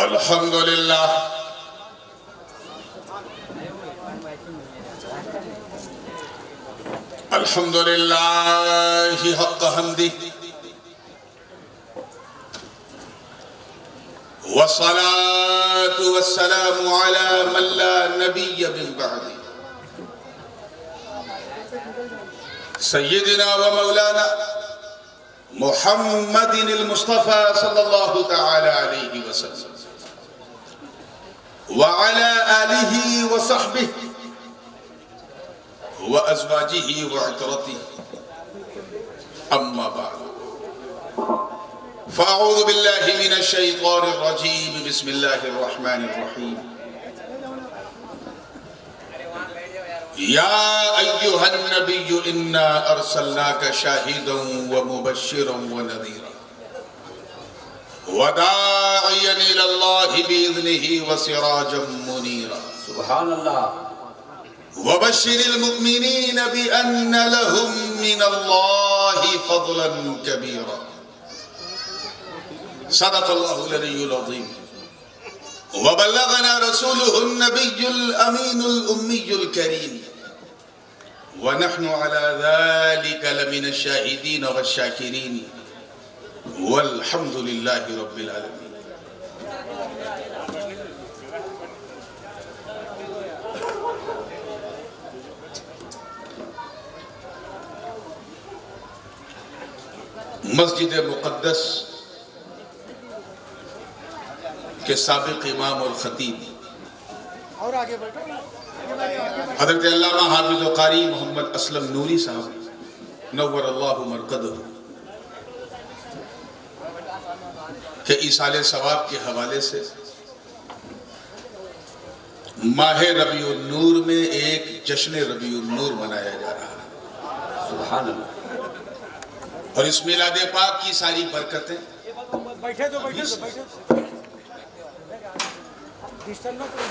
الحمد لله الحمد لله حق حمده والصلاة والسلام على من لا نبي من بعده سيدنا ومولانا محمد المصطفى صلى الله تعالى عليه وسلم وعلى آله وصحبه وأزواجه وعترته أما بعد فأعوذ بالله من الشيطان الرجيم بسم الله الرحمن الرحيم يا أيها النبي إنا أرسلناك شاهدا ومبشرا ونذيرا وداعيا إلى الله بإذنه وسراجا منيرا سبحان الله وبشر المؤمنين بأن لهم من الله فضلا كبيرا صدق الله العلي العظيم وبلغنا رسوله النبي الأمين الأمي الكريم ونحن على ذلك لمن الشاهدين والشاكرين والحمد لله رب العالمين مسجد مقدس کے سابق امام اور خطیب حضرت علامہ حافظ و قاری محمد اسلم نوری صاحب نور اللہ مرقدہ کہ ایصال ثواب کے حوالے سے ماہ ربیع النور میں ایک جشن ربیع النور منایا جا رہا ہے سبحان اللہ اور اس میلاد پاک کی ساری برکتیں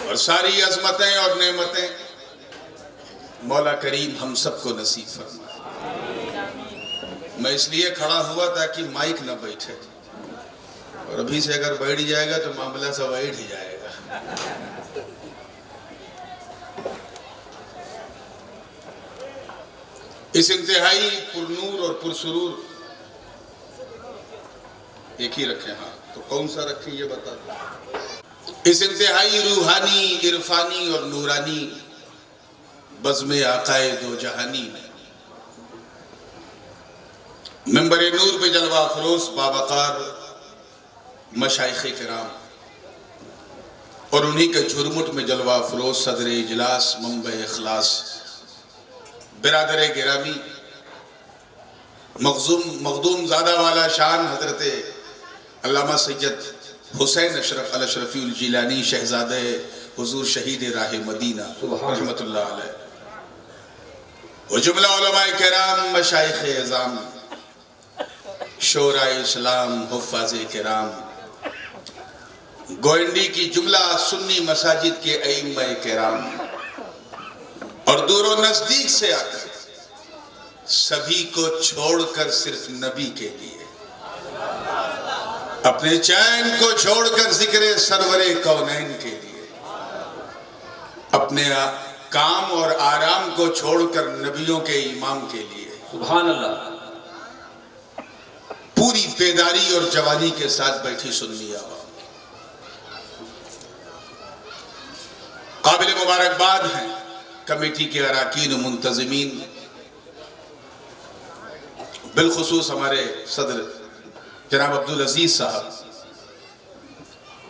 اور ساری عظمتیں اور نعمتیں مولا کریم ہم سب کو نصیب فرمائے۔ میں اس لیے کھڑا ہوا تاکہ مائک نہ بیٹھے اور ابھی سے اگر بیٹھ جائے گا تو معاملہ سب بیٹھ ہی جائے گا۔ اس انتہائی پرنور اور پرسرور ایک ہی رکھیں ہاں تو کون سا رکھیں یہ بتا دیں۔ اس انتہائی روحانی عرفانی اور نورانی بزم آقائے دو جہانی میں منبر نور پہ جلوہ افروز باوقار مشائخ کرام اور انہی کے جھرمٹ میں جلوہ افروز صدر اجلاس منبع اخلاص برادر گرامی مخدوم زادہ والا شان حضرت علامہ سید حسین اشرف الاشرفی الجیلانی شہزادہ حضور شہید راہ مدینہ رحمت اللہ علیہ و جملہ علماء کرام مشائخ اعظام شورائے اسلام حفاظ کرام گوئنڈی کی جملہ سنی مساجد کے ائمہ کرام اور دور و نزدیک سے آ کر سبھی کو چھوڑ کر صرف نبی کے لیے اپنے چین کو چھوڑ کر ذکر سرور کونین کے لیے اپنے کام اور آرام کو چھوڑ کر نبیوں کے امام کے لیے سبحان اللہ پوری بیداری اور جوانی کے ساتھ بیٹھی سنی عوام قابل مبارکباد ہیں کمیٹی کے اراکین و منتظمین بالخصوص ہمارے صدر جناب عبدالعزیز صاحب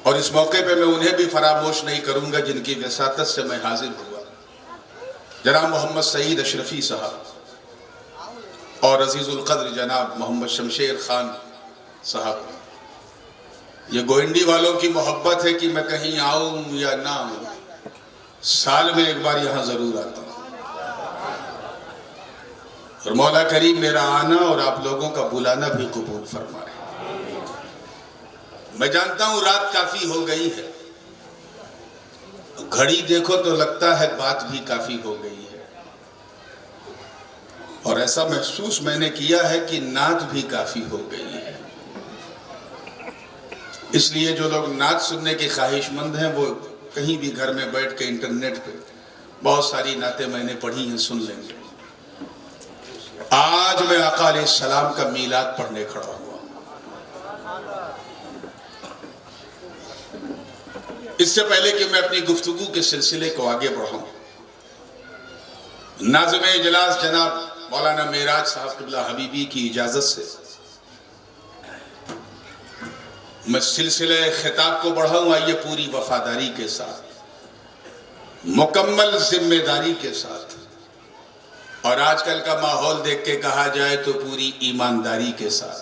اور اس موقع پہ میں انہیں بھی فراموش نہیں کروں گا جن کی وساطت سے میں حاضر ہوا جناب محمد سعید اشرفی صاحب اور عزیز القدر جناب محمد شمشیر خان صاحب یہ گوئنڈی والوں کی محبت ہے کہ میں کہیں آؤں یا نہ آؤں سال میں ایک بار یہاں ضرور آتا ہوں اور مولا کریم میرا آنا اور آپ لوگوں کا بلانا بھی قبول فرمائے۔ میں جانتا ہوں رات کافی ہو گئی ہے گھڑی دیکھو تو لگتا ہے بات بھی کافی ہو گئی ہے اور ایسا محسوس میں نے کیا ہے کہ نعت بھی کافی ہو گئی ہے اس لیے جو لوگ نعت سننے کے خواہش مند ہیں وہ کہیں بھی گھر میں بیٹھ کے انٹرنیٹ پہ بہت ساری نعتیں میں نے پڑھی ہیں، سن لیں گے۔ آج میں آقا علیہ السلام کا میلاد پڑھنے کھڑا ہوا۔ اس سے پہلے کہ میں اپنی گفتگو کے سلسلے کو آگے بڑھاؤں، ناظم اجلاس جناب مولانا معراج صاحب قبلہ حبیبی کی اجازت سے میں سلسلہ خطاب کو بڑھاؤں۔ آئیے پوری وفاداری کے ساتھ، مکمل ذمہ داری کے ساتھ، اور آج کل کا ماحول دیکھ کے کہا جائے تو پوری ایمانداری کے ساتھ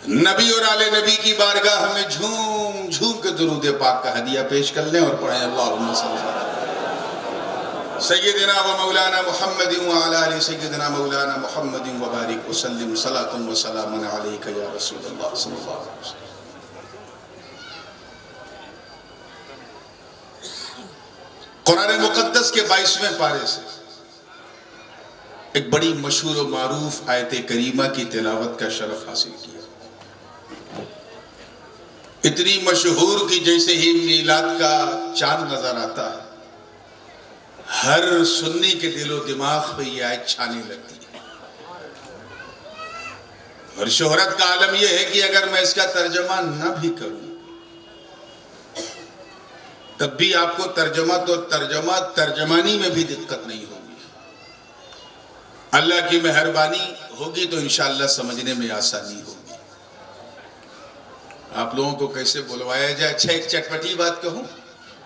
نبی اور آل نبی کی بارگاہ میں جھوم جھوم کے درود پاک کا ہدیہ پیش کر لیں اور پڑھیں اللہم صلی اللہ علیہ سیدنا و مولانا محمد وعلی آل سیدنا مولانا محمد وبارک وسلم صلاۃ و سلام علیک یا رسول اللہ صلی اللہ علیہ وسلم۔ قرآن مقدس کے 22ویں پارے سے ایک بڑی مشہور و معروف آیت کریمہ کی تلاوت کا شرف حاصل کیا، اتنی مشہور کہ جیسے ہی میلاد کا چاند نظر آتا ہے ہر سنی کے دل و دماغ پہ یہ آیت چھانے لگتی ہے، اور شہرت کا عالم یہ ہے کہ اگر میں اس کا ترجمہ نہ بھی کروں تب بھی آپ کو ترجمانی میں بھی دقت نہیں ہوگی۔ اللہ کی مہربانی ہوگی تو انشاءاللہ سمجھنے میں آسانی ہوگی۔ آپ لوگوں کو کیسے بلوایا جائے؟ اچھا ایک چٹپٹی بات کہوں،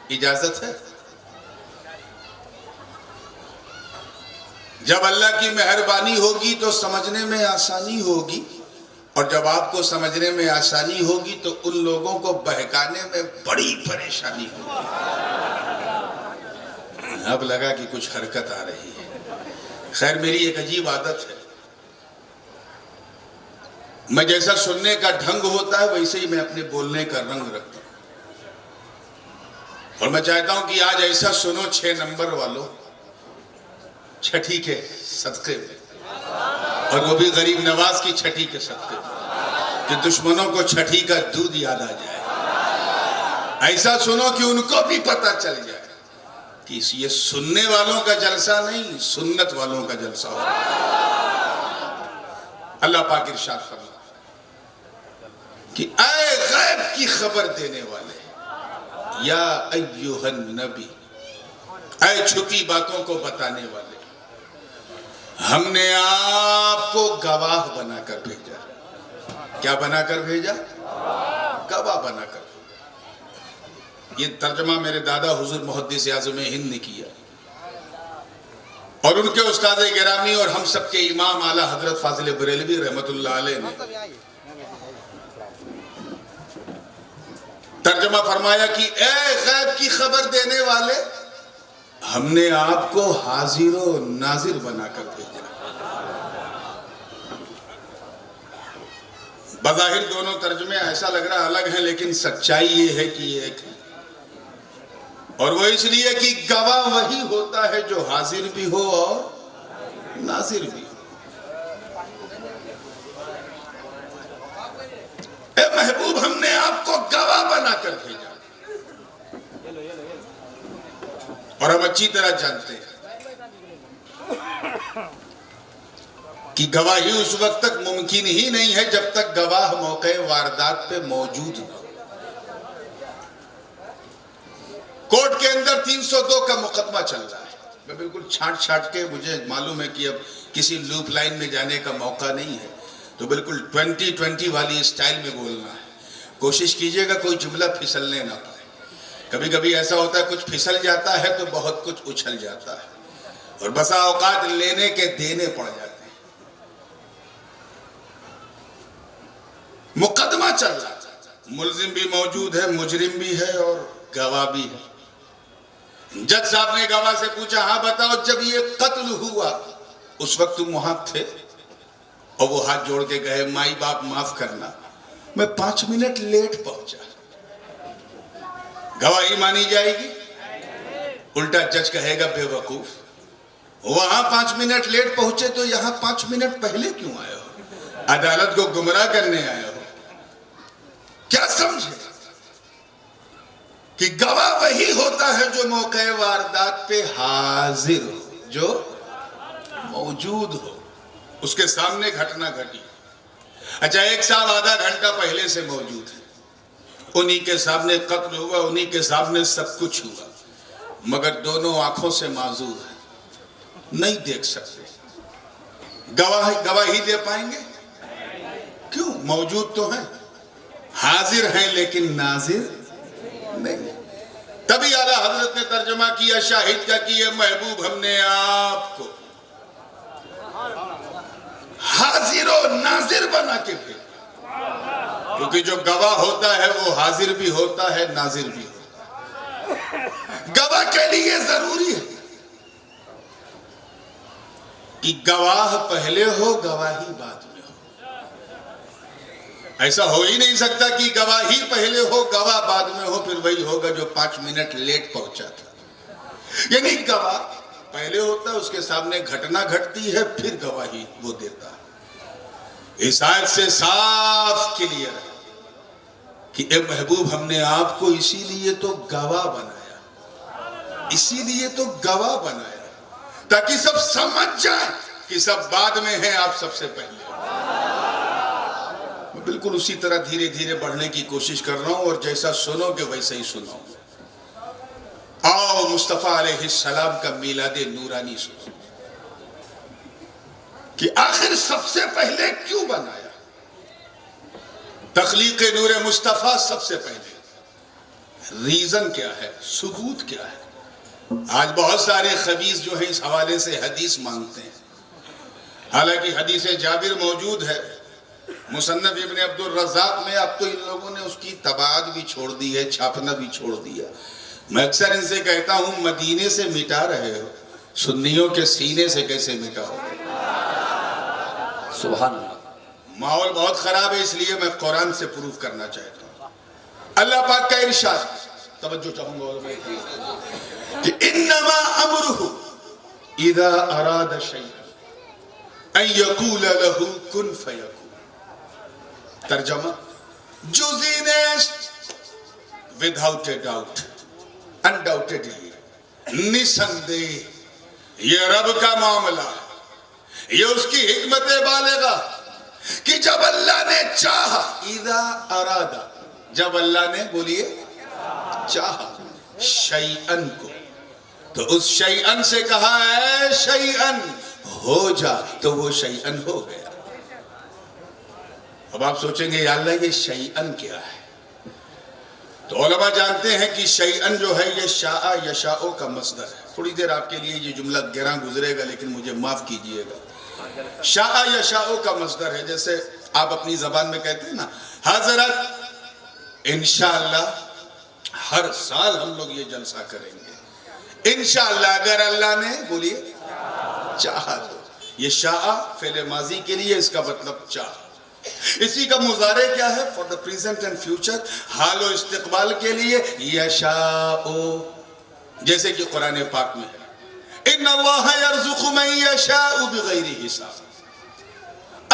اجازت ہے؟ جب اللہ کی مہربانی ہوگی تو سمجھنے میں آسانی ہوگی، اور جب آپ کو سمجھنے میں آسانی ہوگی تو ان لوگوں کو بہکانے میں بڑی پریشانی ہوگی۔ اب لگا کہ کچھ حرکت آ رہی ہے۔ خیر، میری ایک عجیب عادت ہے، میں جیسا سننے کا ڈھنگ ہوتا ہے ویسے ہی میں اپنے بولنے کا رنگ رکھتا ہوں، اور میں چاہتا ہوں کہ آج ایسا سنو 6 نمبر والوں، چھٹی کے صدقے میں، اور وہ بھی غریب نواز کی چھٹی کے صدقے میں، کہ دشمنوں کو چھٹی کا دودھ یاد آ جائے۔ ایسا سنو کہ ان کو بھی پتہ چل جائے کہ یہ سننے والوں کا جلسہ نہیں، سنت والوں کا جلسہ ہو۔ اللہ پاک ارشاد فرماتا کہ اے غیب کی خبر دینے والے، یا ایوہ النبی، اے چھپی باتوں کو بتانے والے، ہم نے آپ کو گواہ بنا کر بھیجا۔ کیا بنا کر بھیجا؟ گواہ بنا کر۔ یہ ترجمہ میرے دادا حضور محدث اعظم ہند نے کیا، اور ان کے استاد گرامی اور ہم سب کے امام اعلی حضرت فاضل بریلوی رحمت اللہ علیہ نے ترجمہ فرمایا کہ اے غیب کی خبر دینے والے، ہم نے آپ کو حاضر و ناظر بنا کر بھیجا۔ بظاہر دونوں ترجمے ایسا لگ رہا الگ ہیں، لیکن سچائی یہ ہے کہ یہ ایک ہے، اور وہ اس لیے کہ گواہ وہی ہوتا ہے جو حاضر بھی ہو اور ناظر بھی ہو۔ اے محبوب، ہم نے آپ کو گواہ بنا کر بھیجا، اور ہم اچھی طرح جانتے ہیں کہ گواہی اس وقت تک ممکن ہی نہیں ہے جب تک گواہ موقع واردات پہ موجود نہ ہو۔ کورٹ کے اندر 302 کا مقدمہ چل رہا ہے، میں بالکل چھانٹ کے، مجھے معلوم ہے کہ اب کسی لوپ لائن میں جانے کا موقع نہیں ہے، تو بالکل 2020 والی اسٹائل میں بولنا ہے۔ کوشش کیجئے گا کوئی جملہ پھسلنے نہ پائے۔ کبھی کبھی ایسا ہوتا ہے کچھ پھسل جاتا ہے تو بہت کچھ اچھل جاتا ہے، اور بسا اوقات لینے کے دینے پڑ جاتے ہیں۔ مقدمہ چل رہا ہے، ملزم بھی موجود ہے، مجرم بھی ہے، اور گواہ بھی ہے۔ جج صاحب نے گواہ سے پوچھا، ہاں بتاؤ جب یہ قتل ہوا اس وقت تم وہاں تھے؟ اور وہ ہاتھ جوڑ کے کہے، مائی باپ معاف کرنا، میں 5 منٹ لیٹ پہنچا۔ گواہی مانی جائے گی؟ الٹا جج کہے گا، بے وقوف، وہاں 5 منٹ لیٹ پہنچے تو یہاں 5 منٹ پہلے کیوں آئے ہو؟ عدالت کو گمراہ کرنے آئے ہو۔ کیا سمجھے کہ گواہ وہی ہوتا ہے جو موقع واردات پہ حاضر ہو، جو موجود ہو، اس کے سامنے گھٹنا گھٹی. اچھا ایک صاحب آدھا گھنٹہ پہلے سے موجود ہے، انہی کے سامنے قتل ہوا، انہی کے سامنے سب کچھ ہوا، مگر دونوں آنکھوں سے معذور ہیں، نہیں دیکھ سکتے. گواہی دے پائیں گے؟ کیوں؟ موجود تو ہیں، حاضر ہیں لیکن ناظر نہیں. تبھی اعلیٰ حضرت نے ترجمہ کیا شاہد کا کہ یہ محبوب ہم نے آپ کو حاضر و ناظر بنا کے بھیجا، کیونکہ جو گواہ ہوتا ہے وہ حاضر بھی ہوتا ہے، ناظر بھی ہوتا ہے. گواہ کے لیے ضروری ہے کہ گواہ پہلے ہو، گواہی بعد میں ہو. ایسا ہو ہی نہیں سکتا کہ گواہی پہلے ہو، گواہ بعد میں ہو. پھر وہی ہوگا جو 5 منٹ لیٹ پہنچا تھا. یعنی گواہ پہلے ہوتا ہے، اس کے سامنے گھٹنا گھٹتی ہے، پھر گواہی وہ دیتا ہے. اس آیت سے صاف کلیئر ہے کہ اے محبوب ہم نے آپ کو اسی لیے تو گواہ بنایا، اسی لیے تو گواہ بنایا تاکہ سب سمجھ جائیں کہ سب بعد میں ہیں، آپ سب سے پہلے. میں بالکل اسی طرح دھیرے دھیرے بڑھنے کی کوشش کر رہا ہوں، اور جیسا سنو گے ویسا ہی سناؤں. آؤ مصطفیٰ علیہ السلام کا میلاد نورانی سنو کہ آخر سب سے پہلے کیوں بنایا. تخلیق نور مصطفیٰ سب سے پہلے ریزن کیا ہے، ثبوت کیا ہے. آج بہت سارے خبیث جو ہیں اس حوالے سے حدیث مانگتے ہیں، حالانکہ حدیث جابر موجود ہے مصنف ابن عبد الرزاق میں. اب تو ان لوگوں نے اس کی طباعت بھی چھوڑ دی ہے، چھاپنا بھی چھوڑ دیا. میں اکثر ان سے کہتا ہوں مدینے سے مٹا رہے ہو، سنیوں کے سینے سے کیسے مٹاؤ؟ سبحان اللہ. ماحول بہت خراب ہے، اس لیے میں قرآن سے پروف کرنا چاہتا ہوں. اللہ پاک کا ارشاد، توجہ چاہوں گا کہ انما امرہ اذا اراد شیئا ان یقول لہ کن فیکون. ترجمہ جزینس without a doubt, undoubtedly, نسندے یہ رب کا معاملہ ہے، یہ اس کی حکمت بالغہ کہ جب اللہ نے چاہا، اذا ارادہ، جب اللہ نے بولیے چاہا شیئن کو، تو اس شیئن سے کہا ہے شیئن ہو جا، تو وہ شیئن ہو گیا. اب آپ سوچیں گے یا اللہ یہ شیئن کیا ہے؟ تو علماء جانتے ہیں کہ شیئن جو ہے یہ شاء یشاء کا مصدر ہے. تھوڑی دیر آپ کے لیے یہ جملہ گراں گزرے گا لیکن مجھے معاف کیجئے گا. شاء یشاء کا مصدر ہے، جیسے آپ اپنی زبان میں کہتے ہیں نا حضرت انشاءاللہ ہر سال ہم لوگ یہ جلسہ کریں گے، انشاءاللہ اگر اللہ نے بولیے چاہا تو. یہ شاء فعل ماضی کے لیے، اس کا مطلب چاہ. اسی کا مضارع کیا ہے؟ For the present and future, حال و استقبال کے لیے یشاء، جیسے کہ قرآن پاک میں ہے ان اللہ یرزق من یشاء بغیر حساب.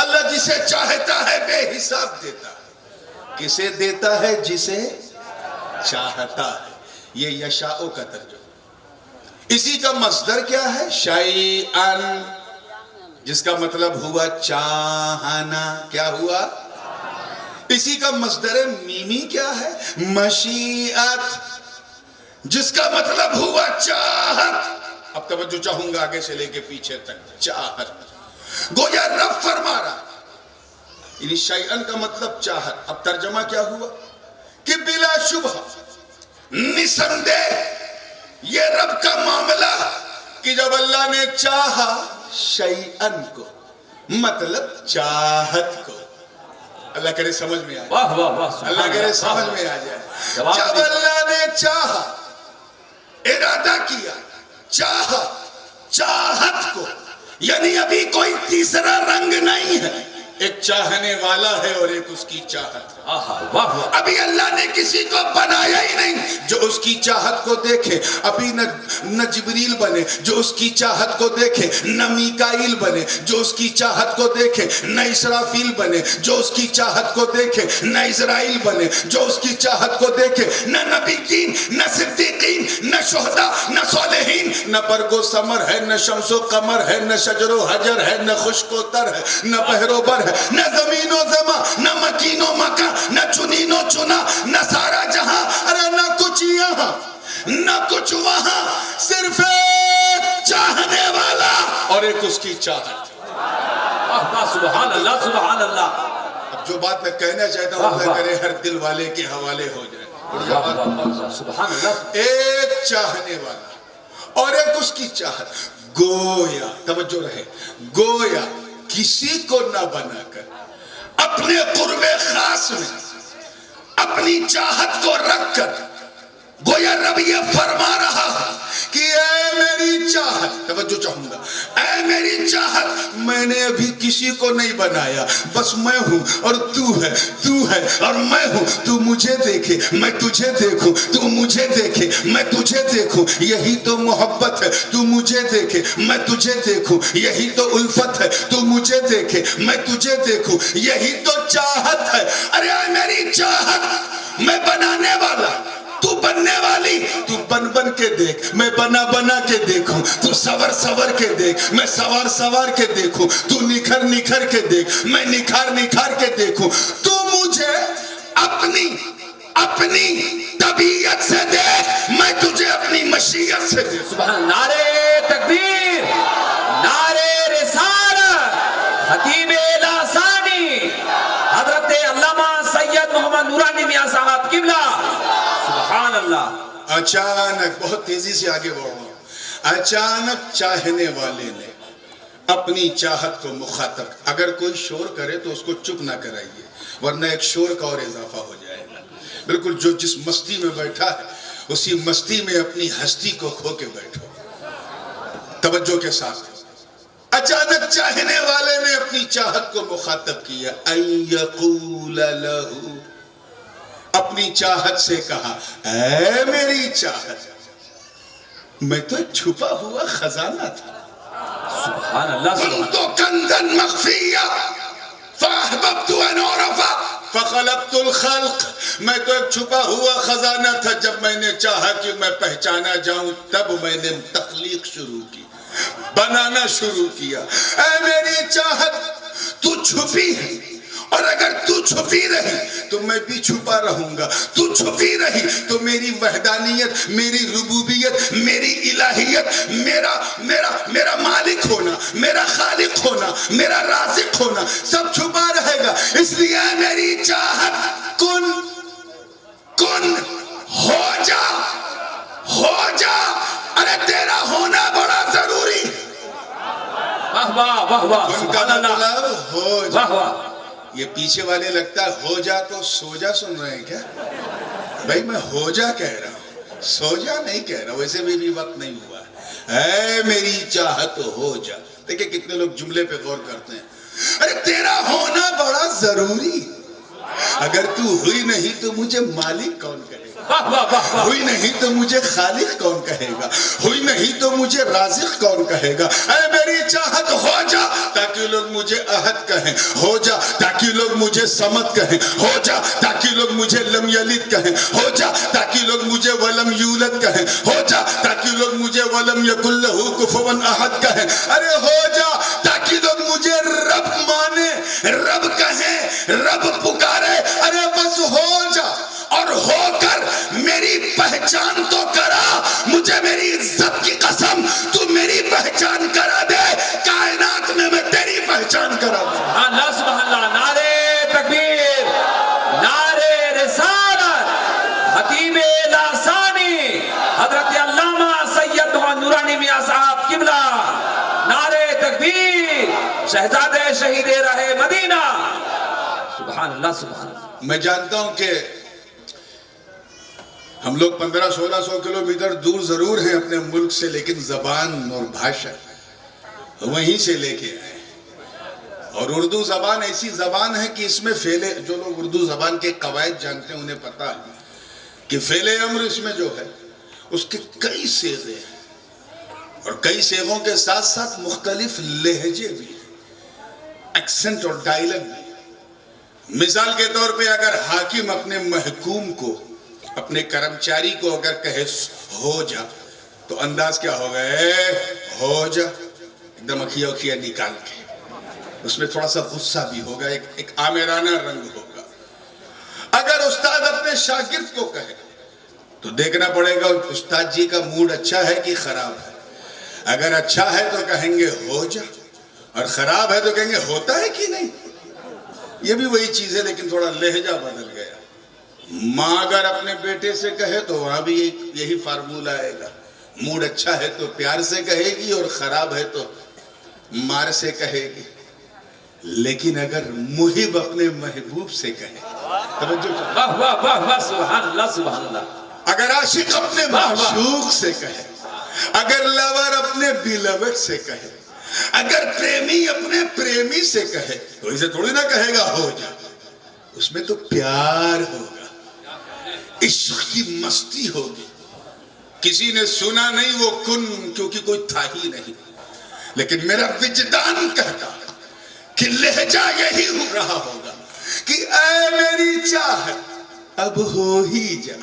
اللہ جسے چاہتا ہے بے حساب دیتا ہے. کسے دیتا ہے؟ جسے چاہتا ہے. یہ یشاء کا ترجمہ. اسی کا مصدر کیا ہے؟ شیئن، جس کا مطلب ہوا چاہنا. کیا ہوا؟ اسی کا مصدر میمی کیا ہے؟ مشیعت، جس کا مطلب ہوا چاہت. اب توجہ چاہوں گا آگے سے لے کے پیچھے تک. چاہت گویا رب فرما رہا، یعنی شیئن کا مطلب چاہت. اب ترجمہ کیا ہوا کہ بلا شبہ نسندے یہ رب کا معاملہ کہ جب اللہ نے چاہا شیئن کو، مطلب چاہت کو. اللہ کرے سمجھ میں آئے، واہ واہ واہ، اللہ کرے سمجھ میں آ جائے. جب اللہ نے چاہا، ارادہ کیا، چاہا چاہت کو، یعنی ابھی کوئی تیسرا رنگ نہیں ہے، ایک چاہنے والا ہے اور ایک اس کی چاہت ہے۔ واہ واہ، ابھی اللہ نے کسی کو بنایا ہی نہیں جو اس کی چاہت کو دیکھے۔ ابھی نہ جبریل بنے جو اس کی چاہت کو دیکھے، نہ میکائیل بنے جو اس کی چاہت کو دیکھے، نہ اسرافیل بنے جو اس کی چاہت کو دیکھے، نہ اسرائیل بنے جو اس کی چاہت کو دیکھے، نہ نبیین، نہ صدیقین، نہ شہداء، نہ صالحین، نہ برگ و ثمر ہے، نہ شمس و قمر ہے، نہ شجر و حجر ہے، نہ خشک و تر ہے، نہ بحر و بر ہے، نہ زمین و زماں، نہ مکین و مکان، نہ چنین و چنا، نہ سارا جہاں، ارے نہ کچھ یہاں نہ کچھ وہاں، صرف ایک چاہنے والا اور ایک اس کی چاہت۔ سبحان اللہ سبحان اللہ، اب جو بات میں کہنا چاہتا ہوں اللہ کرے ہر دل والے کے حوالے ہو جائے۔ سبحان اللہ، ایک چاہنے والا اور ایک اس کی چاہت، گویا توجہ رہے، گویا کسی کو نہ بنا کر اپنے قرب خاص میں اپنی چاہت کو رکھ کر گویا رب یہ فرما رہا ہے کہ اے میری چاہت، توجہ چاہوں گا، اے میری چاہت، میں نے ابھی کسی کو نہیں بنایا، بس میں ہوں اور تو ہے اور میں ہوں، تو مجھے دیکھے میں تجھے دیکھوں، تو مجھے دیکھے میں تجھے دیکھوں، یہی تو محبت ہے، تو مجھے دیکھے میں تجھے دیکھوں، یہی تو الفت ہے، تو مجھے دیکھے میں تجھے دیکھوں، یہی تو چاہت ہے۔ ارے اے میری چاہت، میں بنانے والا، تو بننے والی، تو بن کے دیکھ، میں بنا کے دیکھوں، تو سور کے دیکھ، میں سوار کے دیکھوں، تو نکھر کے دیکھ، میں نکھار کے دیکھوں، تو مجھے اپنی طبیعت سے دیکھ، میں تجھے اپنی مشیت سے دیکھ۔ سبحان، نعرے تکبیر، نعرے رسالت، خطیب لاثانی حضرت علامہ سید محمد نورانی میاں صاحب قبلہ، سبحان اللہ۔ اچانک، بہت تیزی سے آگے بڑھ رہا ہوں، اچانک چاہنے والے نے اپنی چاہت کو مخاطب، اگر کوئی شور کرے تو اس کو چپ نہ کرائیے ورنہ ایک شور کا اور اضافہ ہو جائے گا۔ بالکل جو جس مستی میں بیٹھا ہے اسی مستی میں اپنی ہستی کو کھو کے بیٹھو، توجہ کے ساتھ۔ اچانک چاہنے والے نے اپنی چاہت کو مخاطب کیا، ان یقول لہو، اپنی چاہت سے کہا، اے میری چاہت، میں تو ایک چھپا ہوا خزانہ تھا، سبحان اللہ سبحان كنت كنزا مخفيا فأحببت أن أعرف فخلقت الخلق، میں تو ایک چھپا ہوا خزانہ تھا، جب میں نے چاہا کہ میں پہچانا جاؤں تب میں نے تخلیق شروع کی، بنانا شروع کیا۔ اے میری چاہت، تو چھپی ہے اور اگر تو چھپی رہی تو میں بھی چھپا رہوں گا، تو چھپی رہی تو میری وحدانیت، میری ربوبیت، میری الہیت، میرا مالک ہونا، میرا خالق ہونا، میرا رازق ہونا سب چھپا رہے گا۔ اس لیے میری چاہت، کن ہو جا، ارے تیرا ہونا بڑا ضروری۔ واہ واہ واہ واہ، کن کا سبحان اللہ، مطلب ہو جا۔ واہ واہ، یہ پیچھے والے لگتا ہے ہو جا تو سو جا سن رہے ہیں کیا؟ بھائی میں ہو جا کہہ رہا ہوں، سو جا نہیں کہہ رہا، ویسے بھی وقت نہیں ہوا ہے۔ اے میری چاہت ہو جا، دیکھیں کتنے لوگ جملے پہ غور کرتے ہیں، ارے تیرا ہونا بڑا ضروری، اگر تو ہوئی نہیں تو مجھے مالک کون کہے گا، ہوئی نہیں تو مجھے خالق کون کہے گا، ہوئی نہیں تو مجھے رازق کون کہے گا۔ اے میری چاہت ہو جا تاکہ لوگ مجھے احد کہیں، ہو جا تاکہ لوگ مجھے صمد کہیں، ہو جا تاکہ لوگ مجھے لم یلد کہیں، ہو جا تاکہ لوگ مجھے ولم یولد کہیں، ہو جا تاکہ لوگ مجھے ولم یکن لہ کفوا احد کہیں، ارے ہو جا تاکہ لوگ مجھے رب مانے، رب کہیں، رب پکارے، ارے بس ہو جا، اور ہو کر میری پہچان تو کرا، مجھے میری عزت کی قسم تو میری پہچان کرا دے، کائنات میں میں تیری پہچان کرا دوں۔ اللہ سبحان اللہ، نعرے تکبیر، نعرے رسالت، خطیب لاثانی حضرت علامہ سید محمد نورانی میاں صاحب قبلہ، نعرے تکبیر، شہزادے شہید راہ مدینہ، سبحان اللہ سبحان اللہ۔ میں جانتا ہوں کہ ہم لوگ 1500-1600 کلومیٹر دور ضرور ہیں اپنے ملک سے، لیکن زبان اور بھاشا وہیں سے لے کے آئے۔ اور اردو زبان ایسی زبان ہے کہ اس میں فعل، جو لوگ اردو زبان کے قواعد جانتے ہیں انہیں پتا ہے کہ فعل امر اس میں جو ہے اس کے کئی صیغے ہیں، اور کئی صیغوں کے ساتھ ساتھ مختلف لہجے بھی ہیں، ایکسنٹ اور ڈائلیکٹ بھی۔ مثال کے طور پہ اگر حاکم اپنے محکوم کو، اپنے کرمچاری کو اگر کہے ہو جا، تو انداز کیا ہوگا؟ اے ہو جا، ایک دم اکھیا اکھیا نکال کے، اس میں تھوڑا سا غصہ بھی ہوگا، ایک آمیرانہ رنگ ہوگا۔ اگر استاد اپنے شاگرد کو کہے تو دیکھنا پڑے گا استاد جی کا موڈ اچھا ہے کہ خراب ہے۔ اگر اچھا ہے تو کہیں گے ہو جا، اور خراب ہے تو کہیں گے ہوتا ہے کہ نہیں۔ یہ بھی وہی چیز ہے لیکن تھوڑا لہجہ بدل گیا۔ ماں اگر اپنے بیٹے سے کہے تو وہاں بھی یہی فارمولہ آئے گا، موڈ اچھا ہے تو پیار سے کہے گی اور خراب ہے تو مار سے کہے گی۔ لیکن اگر محب اپنے محبوب سے کہے، توجہ کرو، واہ واہ واہ واہ، سبحان اللہ سبحان اللہ۔ اگر عاشق اپنے معشوق سے کہے، اگر لور اپنے بیلوٹ سے کہے، اگر پریمی اپنے پریمی سے کہے، تو اسے تھوڑی نہ کہے گا ہو جا، اس میں تو پیار ہوگا، عشق کی مستی ہوگی۔ کسی نے سنا نہیں وہ کن، کیونکہ کوئی تھا ہی نہیں، لیکن میرا وجدان کہتا کہ لہجہ یہی ہو رہا ہوگا کہ اے میری چاہت اب ہو ہی جا،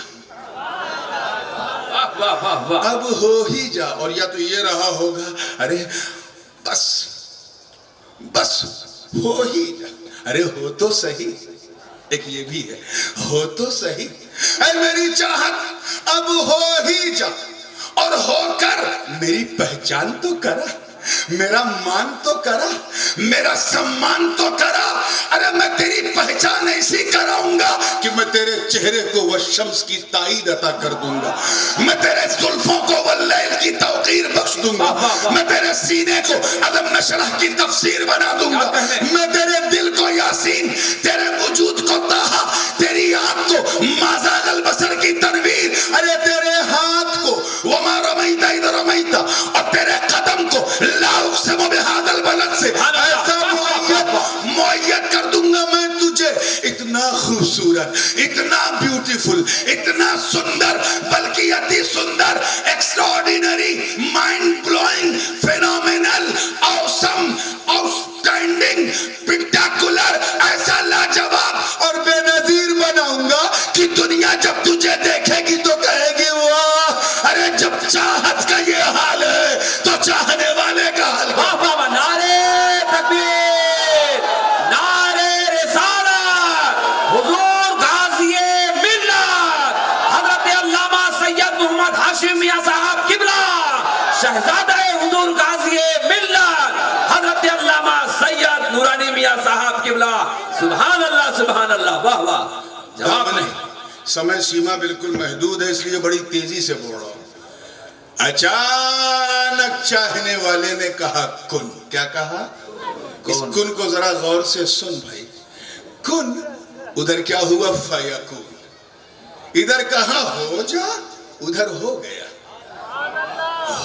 اب ہو ہی جا۔ اور یا تو یہ رہا ہوگا ارے بس بس ہو ہی جا، ارے ہو تو صحیح، ایک یہ بھی ہے ہو تو صحیح، اے میری چاہت اب ہو ہی جا، اور ہو کر میری پہچان تو کرا، میرا مان تو کرا، میرا سمان تو کرا۔ ارے میں تیری پہچان ایسی کراؤں گا کہ میں تیرے چہرے کو وہ شمس کی تائید عطا کر دوں گا، میں تیرے زلفوں کو وہ لیل کی توقیر بخش دوں گا، میں تیرے سینے کو علم نشرح کی تفسیر بنا دوں گا، میں تیرے دل کو یاسین، تیرے وجود کو طٰہٰ، تیری آنکھ کو ما زاغ البصر کی تنویر، ارے تیرے ہاتھ کو وما رمیت اذ رمیت، اور تیرے قدم کو لا اقسم بہذا البلد سے ایسا معید کر دوں گا میں تجھے، اتنا خوبصورت، اتنا بیوٹیفل، اتنا سندر، بلکہ اتی سندر، ایکسٹراڈینری، مائنڈ بلوئنگ، فینومینل، آوسم، آؤٹسٹینڈنگ، اسپیکٹیکولر، ایسا لاجواب اور بے نظیر بناؤں گا کہ دنیا جب تجھے دیکھے گی تو کہے گی واہ، ارے جب چاہت کا یہ حال ہے تو چاہنے والے کا حال ہے۔ واہ واہ واہ، نعرے تکبیر، نعرے رسالت، حضور غازی ملت حضرت علامہ سید محمد ہاشم میاں صاحب قبلہ، شہزادہ حضور غازی ملت حضرت علامہ سید نورانی میاں صاحب قبلہ، سبحان اللہ سبحان اللہ، واہ واہ۔ جواب نہیں، سمے سیما بالکل محدود ہے، اس لیے بڑی تیزی سے بول رہا ہوں۔ اچانک چاہنے والے نے کہا کن، کیا کہا؟ اس کن کو ذرا غور سے سن بھائی، کن، ادھر کیا ہوا؟ فیکون، ادھر کہا ہو جا، ادھر ہو گیا،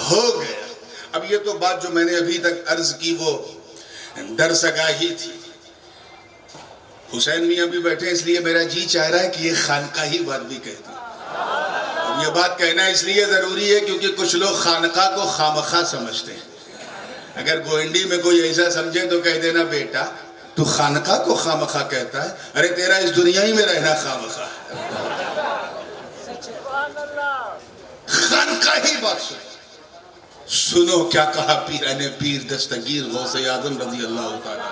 ہو گیا۔ اب یہ تو بات جو میں نے ابھی تک عرض کی وہ درس آگاہی تھی۔ حسین میاں بھی بیٹھے اس لیے میرا جی چاہ رہا ہے کہ یہ خانقاہی بات بھی کہہ دوں۔ یہ بات کہنا اس لیے ضروری ہے کیونکہ کچھ لوگ خانقاہ کو خامخواہ سمجھتے ہیں۔ اگر گوئنڈی میں کوئی ایسا سمجھے تو کہہ دینا بیٹا تو خانقاہ کو خامخواہ کہتا ہے، ارے تیرا اس دنیا ہی میں رہنا خامخواہ ہے۔ خانقاہی بات سنو کیا کہا پیران پیر دستگیر غوث اعظم رضی اللہ تعالیٰ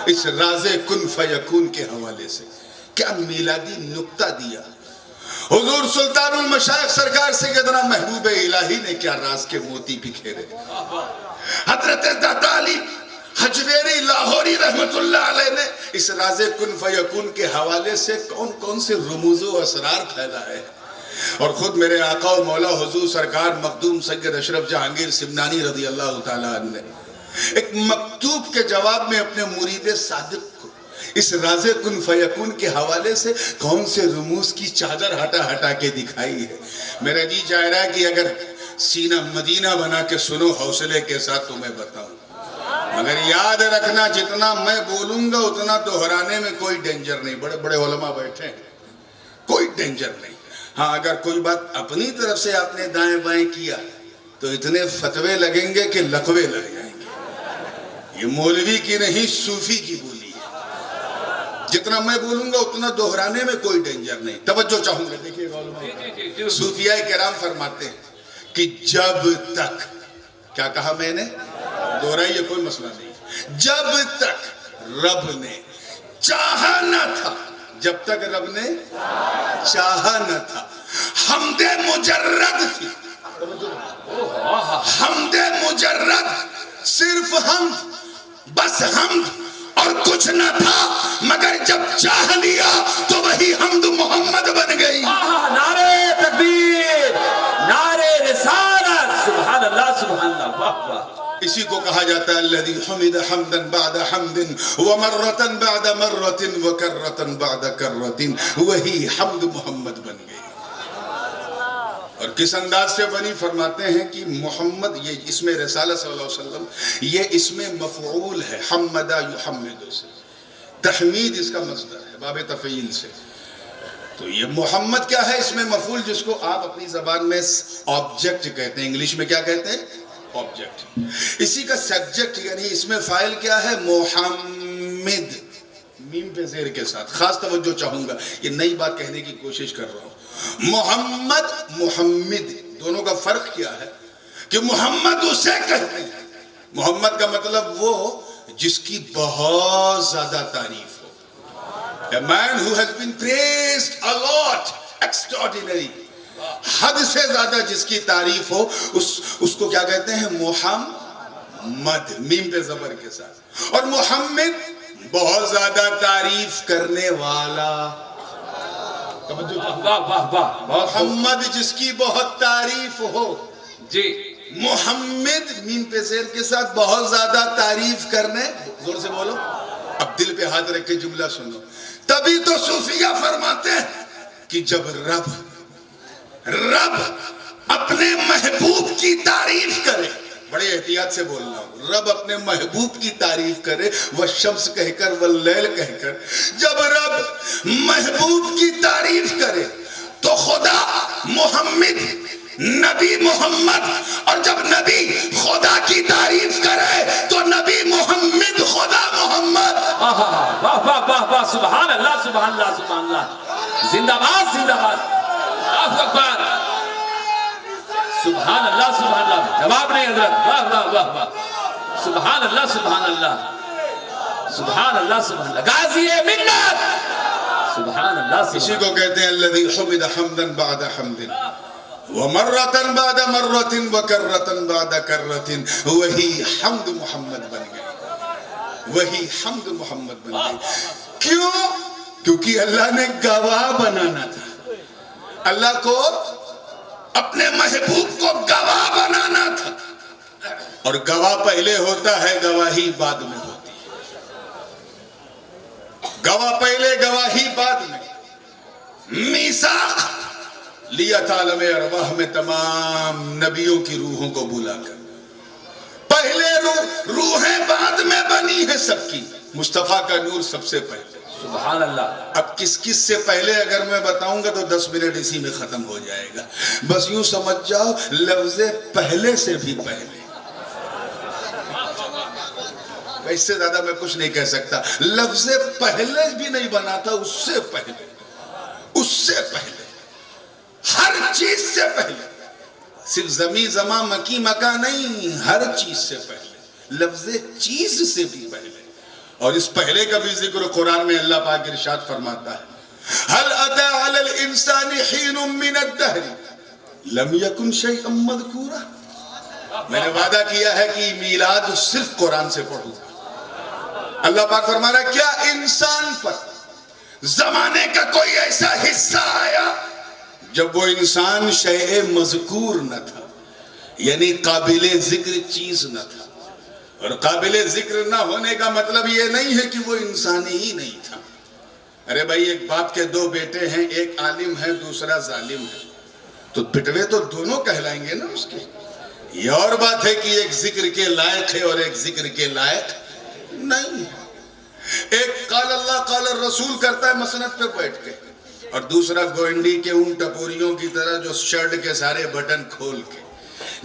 اس راز کن فیکون کے حوالے سے کیا میلادی نکتہ دیا۔ حضور سلطان المشائخ سرکار سیدنا محبوب الہی نے کیا راز کے موتی بکھیرے۔ حضرت داتا علی حجویری لاہوری رحمت اللہ علیہ نے اس راز کن فیکون کے حوالے سے کون کون سے رموز و اسرار پھیلائے، اور خود میرے آقا و مولا حضور سرکار مخدوم سید اشرف جہانگیر سمنانی رضی اللہ تعالیٰ عنہ نے ایک مکتوب کے جواب میں اپنے مرید صادق کو اس راز کن فیکون کے حوالے سے کون سے رموز کی چادر ہٹا ہٹا کے دکھائی ہے۔ میرا جی چاہ رہا ہے کہ اگر سینہ مدینہ بنا کے سنو حوصلے کے ساتھ تو میں بتاؤں۔ مگر یاد رکھنا جتنا میں بولوں گا اتنا دہرانے میں کوئی ڈینجر نہیں. بڑے بڑے علماء بیٹھے ہیں, کوئی ڈینجر نہیں. ہاں اگر کوئی بات اپنی طرف سے آپ نے دائیں بائیں کیا تو اتنے فتوے لگیں گے کہ لقوے لگ جائیں گے. یہ مولوی کی نہیں صوفی کی بولی ہے. جتنا میں بولوں گا اتنا دہرانے میں کوئی ڈینجر نہیں. توجہ چاہوں گا, دیکھیے صوفیاء کرام فرماتے ہیں کہ جب تک, کیا کہا میں نے, دوہرائیے کوئی مسئلہ نہیں, جب تک رب نے چاہا نہ تھا, جب تک رب نے چاہا نہ تھا, حمد مجرد تھی. حمد مجرد, صرف حمد, بس حمد اور کچھ نہ تھا, مگر جب چاہ لیا تو وہی حمد محمد بن گئی. نعرے تکبیر, نعرے رسالت, سبحان اللہ سبحان اللہ, واہ واہ. اسی کو کہا جاتا ہے الذی حمد حمدا بعد حمد ومرۃ بعد مرۃ وکرۃ بعد کرۃ, وہی حمد محمد بن گئی. اور کس انداز سے بنی, فرماتے ہیں کہ محمد, یہ اسم رسالہ صلی اللہ علیہ وسلم, یہ اسم مفعول ہے, حمد یحمد سے, تحمید اس کا مصدر ہے باب تفعیل سے. تو یہ محمد کیا ہے, اسم مفعول, جس کو آپ اپنی زبان میں آبجیکٹ کہتے ہیں, انگلش میں کیا کہتے ہیں, آبجیکٹ. اسی کا سبجیکٹ یعنی اس میں فائل کیا ہے, محمد, میم پہ زیر کے ساتھ. خاص توجہ چاہوں گا, یہ نئی بات کہنے کی کوشش کر رہا ہوں. محمد محمد دونوں کا فرق کیا ہے کہ محمد اسے کہتے ہیں, محمد کا مطلب وہ جس کی بہت زیادہ تعریف ہو, a man who has been praised a lot, extraordinary, حد سے زیادہ جس کی تعریف ہو, اس کو کیا کہتے ہیں, محمد, میم پہ زبر کے ساتھ. اور محمد بہت زیادہ تعریف کرنے والا. محمد جس کی بہت تعریف ہو جی, محمد میم پہ زیر کے ساتھ بہت زیادہ تعریف کرنے. زور سے بولو, اب دل پہ ہاتھ رکھ کے جملہ سنو. تبھی تو صوفیہ فرماتے ہیں کہ جب رب اپنے محبوب کی تعریف کرے, بڑے احتیاط سے بولنا ہوں, رب اپنے محبوب کی تعریف کرے, والشمس کہہ کر واللیل کہہ کر, جب رب محبوب کی تعریف کرے تو خدا محمد, نبی محمد, اور جب نبی خدا کی تعریف کرے تو نبی محمد خدا محمد. واہ واہ واہ واہ, سبحان اللہ سبحان اللہ سبحان اللہ, زندہ باد زندہ باد, اللہ اکبر, سبحان اللہ سبحان اللہ. جواب نہیں حضرت, واہ واہ واہ واہ, سبحان اللہ سبحان اللہ, سبحان اللہ سبحان اللہ, غازی ملت, سبحان اللہ. اسی کو کہتے ہیں الذی حمد حمدا بعد حمد ومرۃ بعد مرۃ وکرۃ بعد کرۃ, وہی حمد محمد بن گئی, وہی حمد محمد بن گئی. کیوں؟ کیونکہ اللہ نے گواہ بنانا تھا, اللہ کو اپنے محبوب کو گواہ بنانا تھا, اور گواہ پہلے ہوتا ہے, گواہی بعد میں ہوتی ہے. گواہ پہلے, گواہی بعد میں. میثاق لیا تھا عالم ارواح میں تمام نبیوں کی روحوں کو بلا کر, پہلے روحیں بعد میں بنی ہے سب کی, مصطفیٰ کا نور سب سے پہلے. سبحان اللہ. اب کس سے پہلے اگر میں بتاؤں گا تو 10 منٹ اسی میں ختم ہو جائے گا. بس یوں سمجھ جاؤ, لفظ پہلے سے بھی پہلے. اس سے زیادہ میں کچھ نہیں کہہ سکتا. لفظ پہلے بھی نہیں بنا تھا, اس سے پہلے, اس سے پہلے, ہر چیز سے پہلے, صرف زمین زمان مکی مکا نہیں, ہر چیز سے پہلے, لفظ چیز سے بھی پہلے. اور اس پہلے کا بھی ذکر قرآن میں اللہ پاک ارشاد فرماتا ہے, هل اتى على الانسان حين من الدهر لم يكن شيئا مذكورا. میں نے وعدہ کیا ہے کہ میلاد صرف قرآن سے پڑھوں. اللہ پاک فرما رہا ہے کیا انسان پر زمانے کا کوئی ایسا حصہ آیا جب وہ انسان شیء مذکور نہ تھا, یعنی قابل ذکر چیز نہ تھا. اور قابل ذکر نہ ہونے کا مطلب یہ نہیں ہے کہ وہ انسانی ہی نہیں تھا. ارے بھائی, ایک باپ کے 2 بیٹے ہیں, ایک عالم ہے دوسرا ظالم ہے, تو پٹوے تو دونوں کہلائیں گے نا اس کے. یہ اور بات ہے کہ ایک ذکر کے لائق ہے اور ایک ذکر کے لائق نہیں ہے۔ ایک قال اللہ قال الرسول کرتا ہے مسند پہ بیٹھ کے، اور دوسرا گوئنڈی کے ان ٹپوریوں کی طرح جو شرٹ کے سارے بٹن کھول کے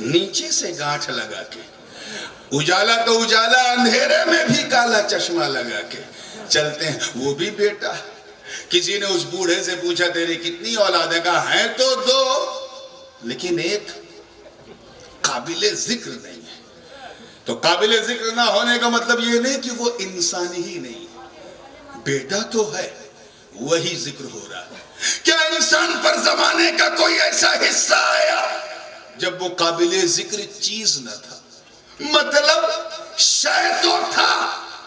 نیچے سے گانٹھ لگا کے، اجالا تو اجالا، اندھیرے میں بھی کالا چشمہ لگا کے چلتے ہیں۔ وہ بھی بیٹا، کسی نے اس بوڑھے سے پوچھا تیری کتنی اولاد ہے؟ کہا ہیں تو دو، لیکن ایک قابل ذکر نہیں ہے۔ تو قابل ذکر نہ ہونے کا مطلب یہ نہیں کہ وہ انسان ہی نہیں ہے، بیٹا تو ہے، وہی ذکر ہو رہا ہے۔ کیا انسان پر زمانے کا کوئی ایسا حصہ آیا جب وہ قابل ذکر چیز نہ تھا؟ مطلب شے تو تھا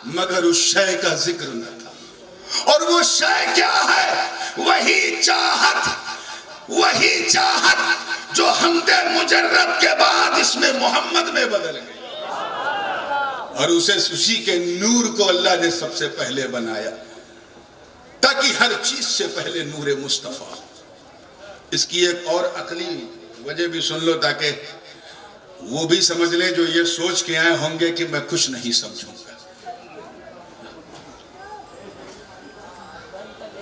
مگر اس شے کا ذکر نہ تھا، اور وہ شے کیا ہے؟ وہی چاہت جو حمد مجرد کے بعد اس میں محمد میں بدل گئی، اور اسی کے نور کو اللہ نے سب سے پہلے بنایا تاکہ ہر چیز سے پہلے نور مصطفیٰ۔ اس کی ایک اور عقلی وجہ بھی سن لو تاکہ وہ بھی سمجھ لیں جو یہ سوچ کے آئے ہوں گے کہ میں کچھ نہیں سمجھوں گا۔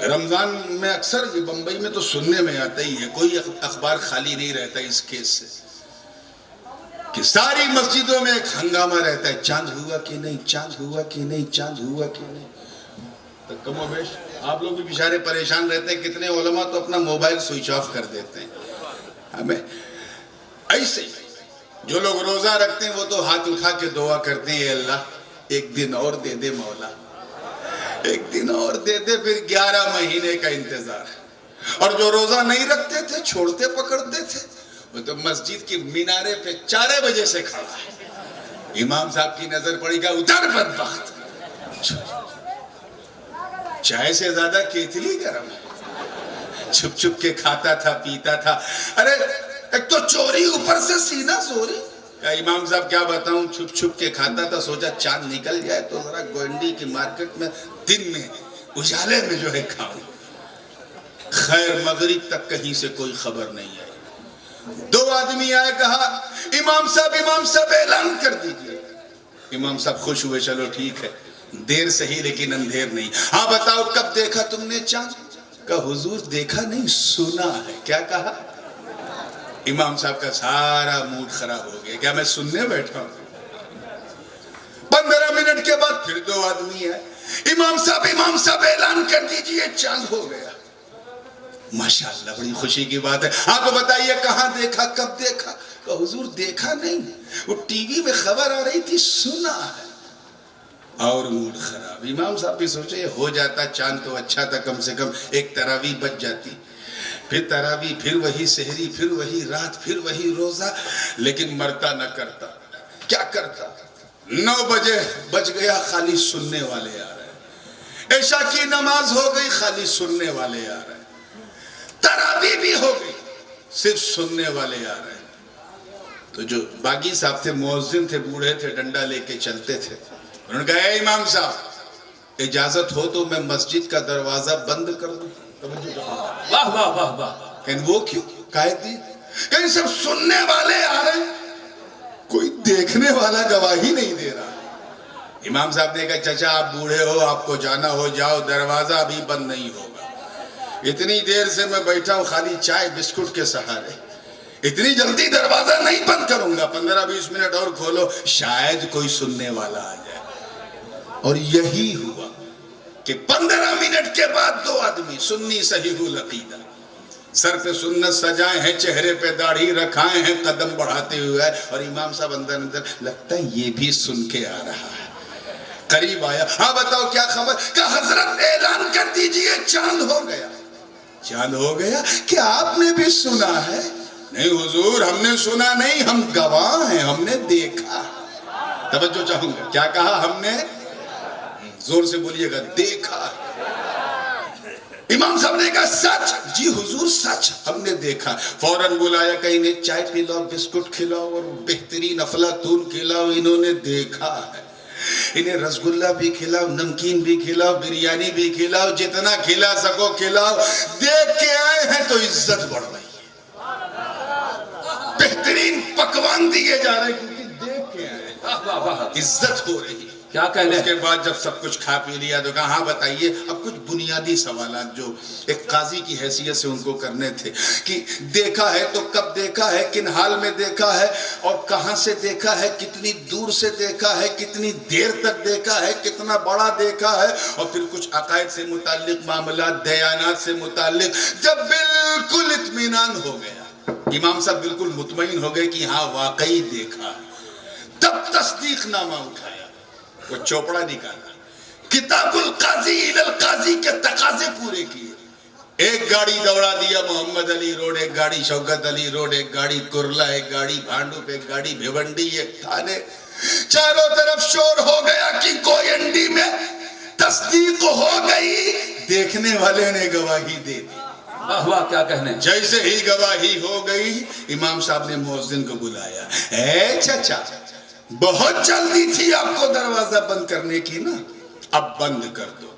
رمضان میں اکثر بمبئی میں تو سننے میں آتا ہی ہے، کوئی اخبار خالی نہیں رہتا اس کیس سے کہ ساری مسجدوں میں ایک ہنگامہ رہتا ہے، چاند ہوا کہ نہیں، چاند ہوا کہ نہیں، چاند ہوا کہ نہیں۔ تو کم و بیش آپ لوگ بھی بیچارے پریشان رہتے ہیں، کتنے علماء تو اپنا موبائل سوئچ آف کر دیتے ہیں۔ ہمیں ایسے ہی جو لوگ روزہ رکھتے ہیں وہ تو ہاتھ اٹھا کے دعا کرتے ہیں، اے اللہ ایک دن اور دے دے مولا، ایک دن اور دے دے، پھر 11 مہینے کا انتظار۔ اور جو روزہ نہیں رکھتے تھے، چھوڑتے پکڑتے تھے، وہ تو مسجد کی مینارے پہ 4 بجے سے کھڑا ہے، امام صاحب کی نظر پڑی گا ادھر بدبخت، چائے سے زیادہ کیتلی گرم ہے، چھپ چھپ کے کھاتا تھا، پیتا تھا۔ ارے ایک تو چوری، اوپر سے سینہ سوری۔ کہا امام صاحب کیا بتاؤں، چھپ چھپ کے کھاتا تھا، سوچا چاند نکل جائے تو ذرا گوئنڈی کی مارکیٹ میں دن میں اجالے میں جو ہے کھاؤں۔ خیر مغرب تک کہیں سے کوئی خبر نہیں آئی۔ 2 آدمی آئے، کہا امام صاحب اعلان کر دیجئے۔ امام صاحب خوش ہوئے، چلو ٹھیک ہے، دیر سہی لیکن اندھیر نہیں۔ ہاں بتاؤ کب دیکھا تم نے چاند؟ کہا حضور دیکھا نہیں، سنا ہے۔ کیا کہا؟ امام صاحب کا سارا موڈ خراب ہو گیا، کیا میں سننے بیٹھا ہوں؟ 15 منٹ کے بعد پھر 2 آدمی آئے، امام صاحب اعلان کر دیجئے چاند ہو گیا۔ ماشاءاللہ بڑی خوشی کی بات ہے، آپ کو بتائیے کہاں دیکھا، کب دیکھا؟ کہ حضور دیکھا نہیں، وہ ٹی وی میں خبر آ رہی تھی، سنا ہے۔ اور موڈ خراب۔ امام صاحب بھی سوچے ہو جاتا چاند تو اچھا تھا، کم سے کم ایک تراویح بچ جاتی، پھر تراویح، پھر وہی سحری، پھر وہی رات، پھر وہی روزہ، لیکن مرتا نہ کرتا۔ کیا کرتا؟ 9 بجے بج گیا، خالی سننے والے آ رہے ہیں، عشاء کی نماز ہو گئی، خالی سننے والے آ رہے ہیں، تراویح بھی ہو گئی، صرف سننے والے آ رہے ہیں۔ تو جو باغی صاحب تھے، مؤذن تھے، بوڑھے تھے، ڈنڈا لے کے چلتے تھے، انہوں نے کہا اے امام صاحب اجازت ہو تو میں مسجد کا دروازہ بند کر دوں؟ واہ واہ واہ واہ۔ کہیں وہ کیوں؟ کہیں سب سننے والے آ رہے ہیں، کوئی دیکھنے والا گواہی نہیں دے رہا۔ امام صاحب نے کہا چچا آپ بوڑھے ہو، آپ کو جانا ہو جاؤ، دروازہ ابھی بند نہیں ہوگا، اتنی دیر سے میں بیٹھا ہوں خالی چائے بسکٹ کے سہارے، اتنی جلدی دروازہ نہیں بند کروں گا، 15-20 منٹ اور کھولو، شاید کوئی سننے والا آ جائے۔ اور یہی ہوا کہ 15 منٹ کے بعد 2 آدمی، سنی صحیح العقیدہ، سر پہ سنت سجائے ہیں، چہرے پہ داڑھی رکھائے ہیں، قدم بڑھاتے ہوئے، اور امام صاحب اندر لگتا ہے یہ بھی سن کے آ رہا ہے۔ قریب آیا، ہاں بتاؤ کیا خبر؟ کہ حضرت اعلان کر دیجئے چاند ہو گیا۔ چاند ہو گیا؟ کہ آپ نے بھی سنا ہے؟ نہیں حضور ہم نے سنا نہیں، ہم گواہ ہیں، ہم نے دیکھا۔ توجہ چاہوں گا، کیا کہا ہم نے؟ زور سے بولیے گا، دیکھا۔ امام صاحب نے کہا سچ؟ جی حضور سچ، ہم نے دیکھا۔ فوراً بلایا کہ انہیں چائے پلاؤ، بسکٹ کھلاؤ اور بہترین افلاطون کھلاؤ، انہوں نے دیکھا ہے۔ انہیں رسگلہ بھی کھلاؤ، نمکین بھی کھلاؤ، بریانی بھی کھلاؤ، جتنا کھلا سکو کھلاؤ، دیکھ کے آئے ہیں تو عزت بڑھ رہی ہے، بہترین پکا پکوان دیے جا رہے کیونکہ دیکھ کے آئے، عزت ہو رہی۔ کیا کہنے؟ اس کے بعد جب سب کچھ کھا پی لیا تو کہا ہاں بتائیے، اب کچھ بنیادی سوالات جو ایک قاضی کی حیثیت سے ان کو کرنے تھے کہ دیکھا ہے تو کب دیکھا ہے، کن حال میں دیکھا ہے، اور کہاں سے دیکھا ہے، کتنی دور سے دیکھا ہے، کتنی دیر تک دیکھا ہے، کتنا بڑا دیکھا ہے، اور پھر کچھ عقائد سے متعلق معاملات، دیانات سے متعلق جب بالکل اطمینان ہو گیا، امام صاحب بالکل مطمئن ہو گئے کہ ہاں واقعی دیکھا ہے، تب تصدیق نامہ اٹھایا، وہ چوپڑا نکالا، کتاب القاضی الی القاضی کے تقاضے پورے کیے، ایک گاڑی دوڑا دیا محمد علی روڈ، ایک گاڑی شوکت علی روڈ، ایک گاڑی کرلا، ایک گاڑی بھانڈوپ، ایک گاڑی بھیونڈی، ایک تھانے، چاروں طرف شور ہو گیا کہ کوئنڈی میں تصدیق ہو گئی، دیکھنے والے نے گواہی دے دی۔ واہ واہ کیا کہنے؟ جیسے ہی گواہی ہو گئی، امام صاحب نے مؤذن کو بلایا، اے چچا بہت جلدی تھی آپ کو دروازہ بند کرنے کی نا، اب بند کر دو،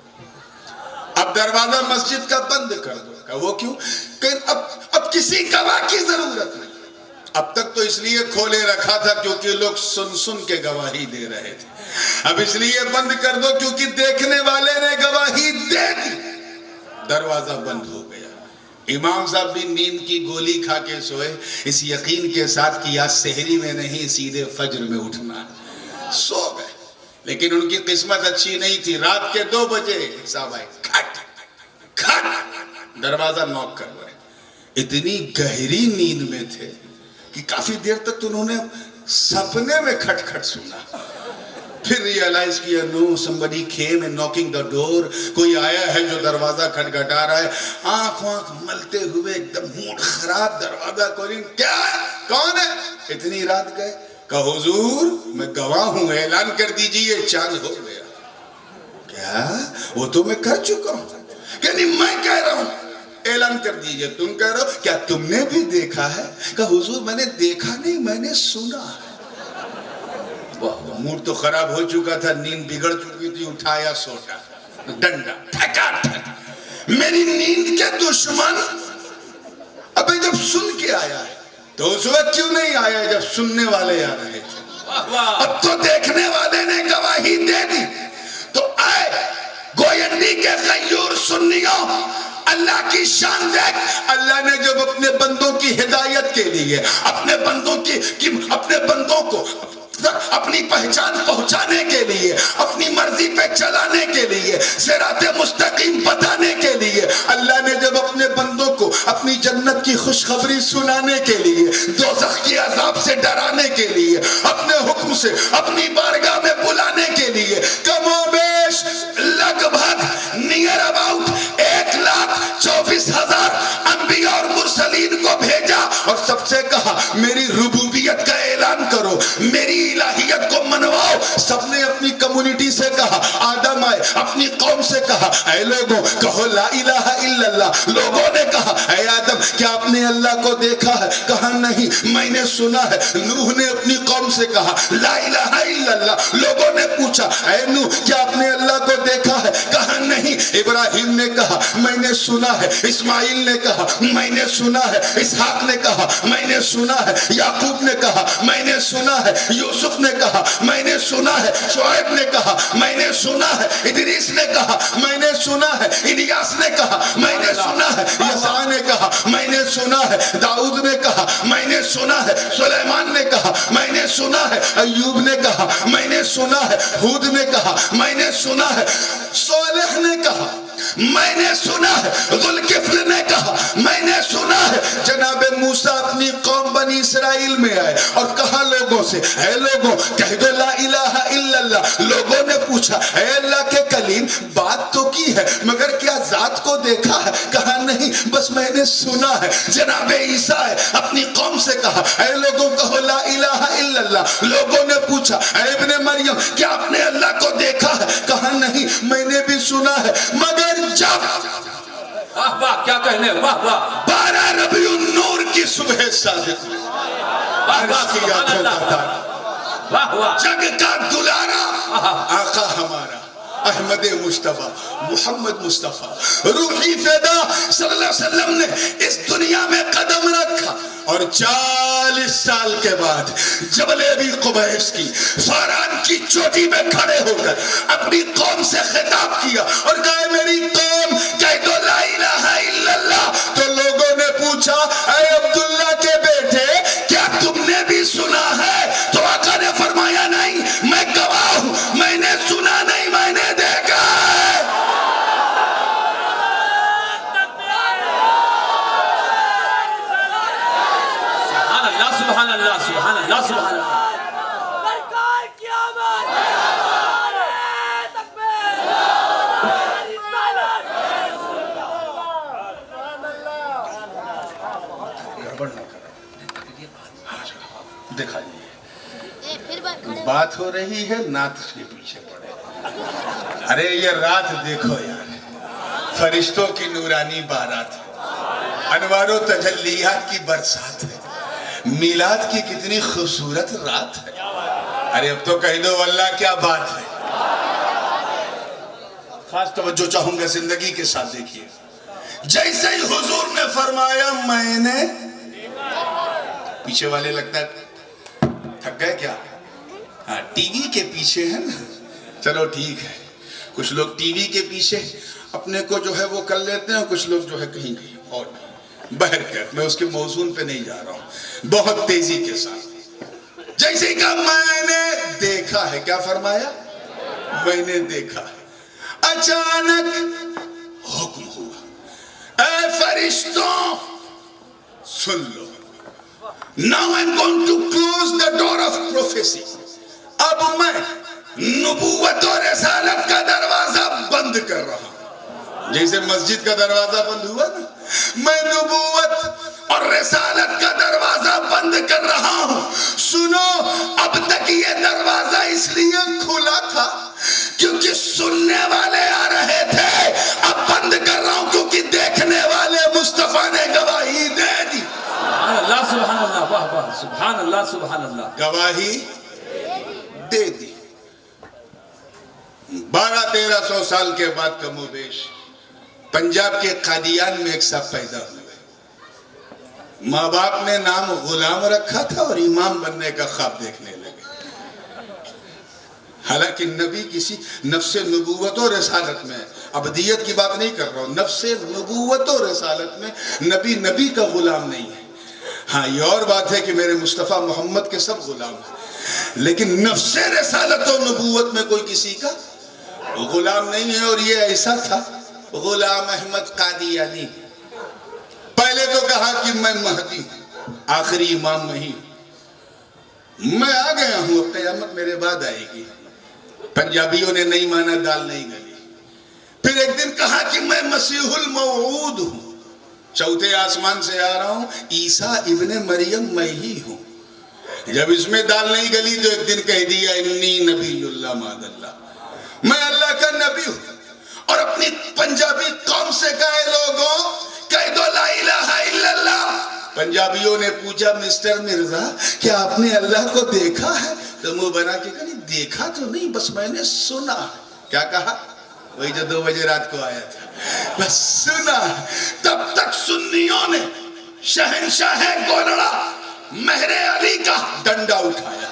اب دروازہ مسجد کا بند کر دو۔ کہ وہ کیوں؟ کہ اب کسی گواہ کی ضرورت نہیں، اب تک تو اس لیے کھولے رکھا تھا کیونکہ لوگ سن سن کے گواہی دے رہے تھے، اب اس لیے بند کر دو کیونکہ دیکھنے والے نے گواہی دے دی، دروازہ بند ہو گیا۔ امام صاحب بھی نیند کی گولی کھا کے سوئے، اس یقین کے ساتھ کہ آج سحری میں نہیں سیدھے فجر میں اٹھنا، سو گئے۔ لیکن ان کی قسمت اچھی نہیں تھی، رات کے 2 بجے صاحب آئے، کھٹ کھٹ، دروازہ نوک کر رہے، اتنی گہری نیند میں تھے کہ کافی دیر تک تو انہوں نے سپنے میں کھٹ کھٹ سنا، پھر ریالائز کیا نو somebody came and knocking the door، کوئی آیا ہے جو دروازہ کھٹکھٹا رہا ہے، آنکھ ملتے ہوئے ایک دم موڈ خراب، دروازہ کھولیں، کیا ہے، کون ہے، اتنی رات گئے، کہا حضور میں گواہ ہوں، اعلان کر دیجئے چاند ہو گیا۔ کیا؟ وہ تو میں کر چکا ہوں، کہ نہیں میں کہہ رہا ہوں، اعلان کر دیجئے، تم کہہ رہا ہو، کیا تم نے بھی دیکھا ہے؟ کہا حضور میں نے دیکھا نہیں، میں نے سنا ہے۔ موڈ تو خراب ہو چکا تھا، نیند بگڑ چکی تھی، اٹھایا سوٹا، ڈنڈا ٹھکا ٹھک، میری نیند کے دشمن، ابھی جب سن کے آیا ہے تو اس وقت کیوں نہیں آیا جب سننے والے آ رہے تھے، اب تو دیکھنے والے نے گواہی دے دی، تو آئے گوینڈی کے غیور سنیوں، اللہ کی شان دیکھ، اللہ نے جب اپنے بندوں کی ہدایت کے لیے، اپنے بندوں کو اپنی پہچان پہنچانے کے لیے، اپنی مرضی پہ چلانے کے لیے، صراط مستقیم بتانے کے لیے، اللہ نے جب اپنے بندوں کو اپنی جنت کی خوشخبری سنانے کے لیے، دوزخ کی عذاب سے ڈرانے کے لیے، اپنے حکم سے اپنی بارگاہ میں بلانے کے لیے، کم و بیش لگ بھگ نیئر اباؤٹ 1,24,000 انبیاء اور مرسلین کو بھیجا، اور سب سے کہا میری ربوبیت کا اعلان کرو، میری الہیت کو منواؤ۔ سب نے اپنی کمیونٹی سے کہا، آدم آئے اپنی قوم سے کہا اے لوگوں کہو لا الہ الا اللہ، لوگوں نے کہا اے آدم کیا آپ نے اللہ کو دیکھا ہے؟ کہا نہیں میں نے سنا ہے۔ نوح نے اپنی قوم سے کہا لا الہ الا اللہ، لوگوں نے پوچھا اے نوح کیا آپ نے اللہ کو دیکھا ہے؟ کہا نہیں۔ ابراہیم نے کہا میں نے سنا ہے، اسماعیل نے کہا میں نے سنا ہے، اسحاق نے کہا میں نے سنا ہے، یعقوب نے کہا میں نے سنا ہے، یوسف نے کہا میں نے سنا ہے، شعیب نے کہا میں نے سنا ہے، ادریس نے کہا میں نے سنا ہے، الیاس نے کہا میں نے سنا ہے، یسع نے کہا میں نے سنا ہے، داؤد نے کہا میں نے سنا ہے، سلیمان نے کہا میں نے سنا ہے، ایوب نے کہا میں نے سنا ہے، ہود نے کہا میں نے سنا ہے، صالح نے کہا میں نے سنا ہے، ذوالکفل نے کہا میں نے سنا ہے۔ جناب موسیٰ اپنی قوم بنی اسرائیل میں آئے اور کہا لوگوں سے اے لوگوں کہہ دو لا الہ الا اللہ۔ لوگوں نے پوچھا اے اللہ کے کلیم بات تو کی ہے مگر کیا ذات کو دیکھا ہے؟ کہا نہیں بس میں نے سنا ہے۔ جناب عیسیٰ آئے اپنی قوم سے کہا اے لوگوں کہو لا الہ الا اللہ۔ لوگوں نے پوچھا اے ابن مریم کیا آپ نے اللہ کو دیکھا ہے؟ کہا نہیں میں نے بھی سنا ہے، مگر جب واہ واہ کیا کہنے، واہ واہ 12 ربیع النور کی صبح صادق میں عرش کی آنکھوں کا تارا، واہ واہ جگ کا دلارا آقا ہمارا احمد مصطفیٰ محمد مصطفیٰ روحی فدا صلی اللہ علیہ وسلم نے اس دنیا میں قدم رکھا اور 40 40 سال کے بعد جبل ابی قبیس کی فاران کی چوٹی میں کھڑے ہو کر اپنی قوم سے خطاب کیا اور کہا میری قوم کہہ دو لا الہ الا اللہ. تو لوگوں نے پوچھا اے عبداللہ کے بیٹے کیا تم نے بھی سنا ہے؟ تو آقا نے فرمایا نہیں، میں گواہ ہوں، میں نے سنا نہیں، میں نے دیکھا ہے. سبحان اللہ سبحان اللہ سبحان اللہ. بات ہو رہی ہے نعت کے پیچھے پڑے. ارے یہ رات دیکھو یار، فرشتوں کی نورانی بارات ہے، انوار و تجلیات کی برسات ہے، میلاد کی کتنی خوبصورت رات ہے. ارے اب تو کہہ دو واللہ کیا بات ہے. خاص توجہ چاہوں گا زندگی کے ساتھ دیکھیے. جیسے ہی حضور نے فرمایا میں نے، پیچھے والے لگتا ہے تھک گئے کیا؟ ہاں ٹی وی کے پیچھے ہے نا، چلو ٹھیک ہے. کچھ لوگ ٹی وی کے پیچھے اپنے کو جو ہے وہ کر لیتے ہیں، کچھ لوگ جو ہے کہیں کہیں اور نہیں. بہرکیف میں اس کے موضوع پہ نہیں جا رہا ہوں، بہت تیزی کے ساتھ. جیسے کہ میں نے دیکھا ہے، کیا فرمایا؟ میں نے دیکھا ہے. اچانک حکم ہوا اے فرشتوں سن لو. Now I'm going to close the door of prophecy. اب میں نبوت اور رسالت کا دروازہ بند کر رہا ہوں. جیسے مسجد کا دروازہ بند ہوا نا، میں نبوت اور رسالت کا دروازہ بند کر رہا ہوں. سنو، اب تک یہ دروازہ اس لیے کھلا تھا کیونکہ سننے والے آ رہے تھے. اب بند کر رہا ہوں کیونکہ دیکھنے والے مصطفیٰ نے گواہی دے دی. سبحان اللہ سبحان اللہ، واہ واہ، سبحان اللہ سبحان اللہ. گواہی دے دی. 1200-1300 سال کے بعد کم و بیش پنجاب کے قادیان میں ایک صاحب پیدا ہوئے. ماں باپ نے نام غلام رکھا تھا اور امام بننے کا خواب دیکھنے لگے. حالانکہ نبی کسی نفس نبوت و رسالت میں، ابدیت کی بات نہیں کر رہا ہوں، نفس نبوت و رسالت میں نبی کا غلام نہیں ہے. ہاں یہ اور بات ہے کہ میرے مصطفیٰ محمد کے سب غلام ہیں، لیکن نفس رسالت و نبوت میں کوئی کسی کا غلام نہیں ہے. اور یہ ایسا تھا غلام احمد قادیانی. پہلے تو کہا کہ میں مہدی ہوں، آخری امام نہیں، میں آ گیا ہوں، اب قیامت میرے بعد آئے گی. پنجابیوں نے نہیں مانا، دال نہیں گلی. پھر ایک دن کہا کہ میں مسیح الموعود ہوں، چوتھے آسمان سے آ رہا ہوں، عیسیٰ ابن مریم میں ہی ہوں. جب اس میں دال نہیں گلی تو ایک دن کہہ دیا انی نبی اللہ ماد اللہ، میں اللہ کا نبی ہوں. اور اپنی پنجابی قوم سے کہے لوگوں کہہ دو لا الہ الا اللہ. پنجابیوں نے پوچھا مسٹر مرزا کیا آپ نے اللہ کو دیکھا ہے؟ تو منہ بنا کے کہا نہیں دیکھا تو نہیں، بس میں نے سنا. کیا کہا؟ وہی جو 2 بجے رات کو آیا تھا، بس سنا. تب تک سنیوں نے شہنشاہ گولڑا مہر علی کا ڈنڈا اٹھایا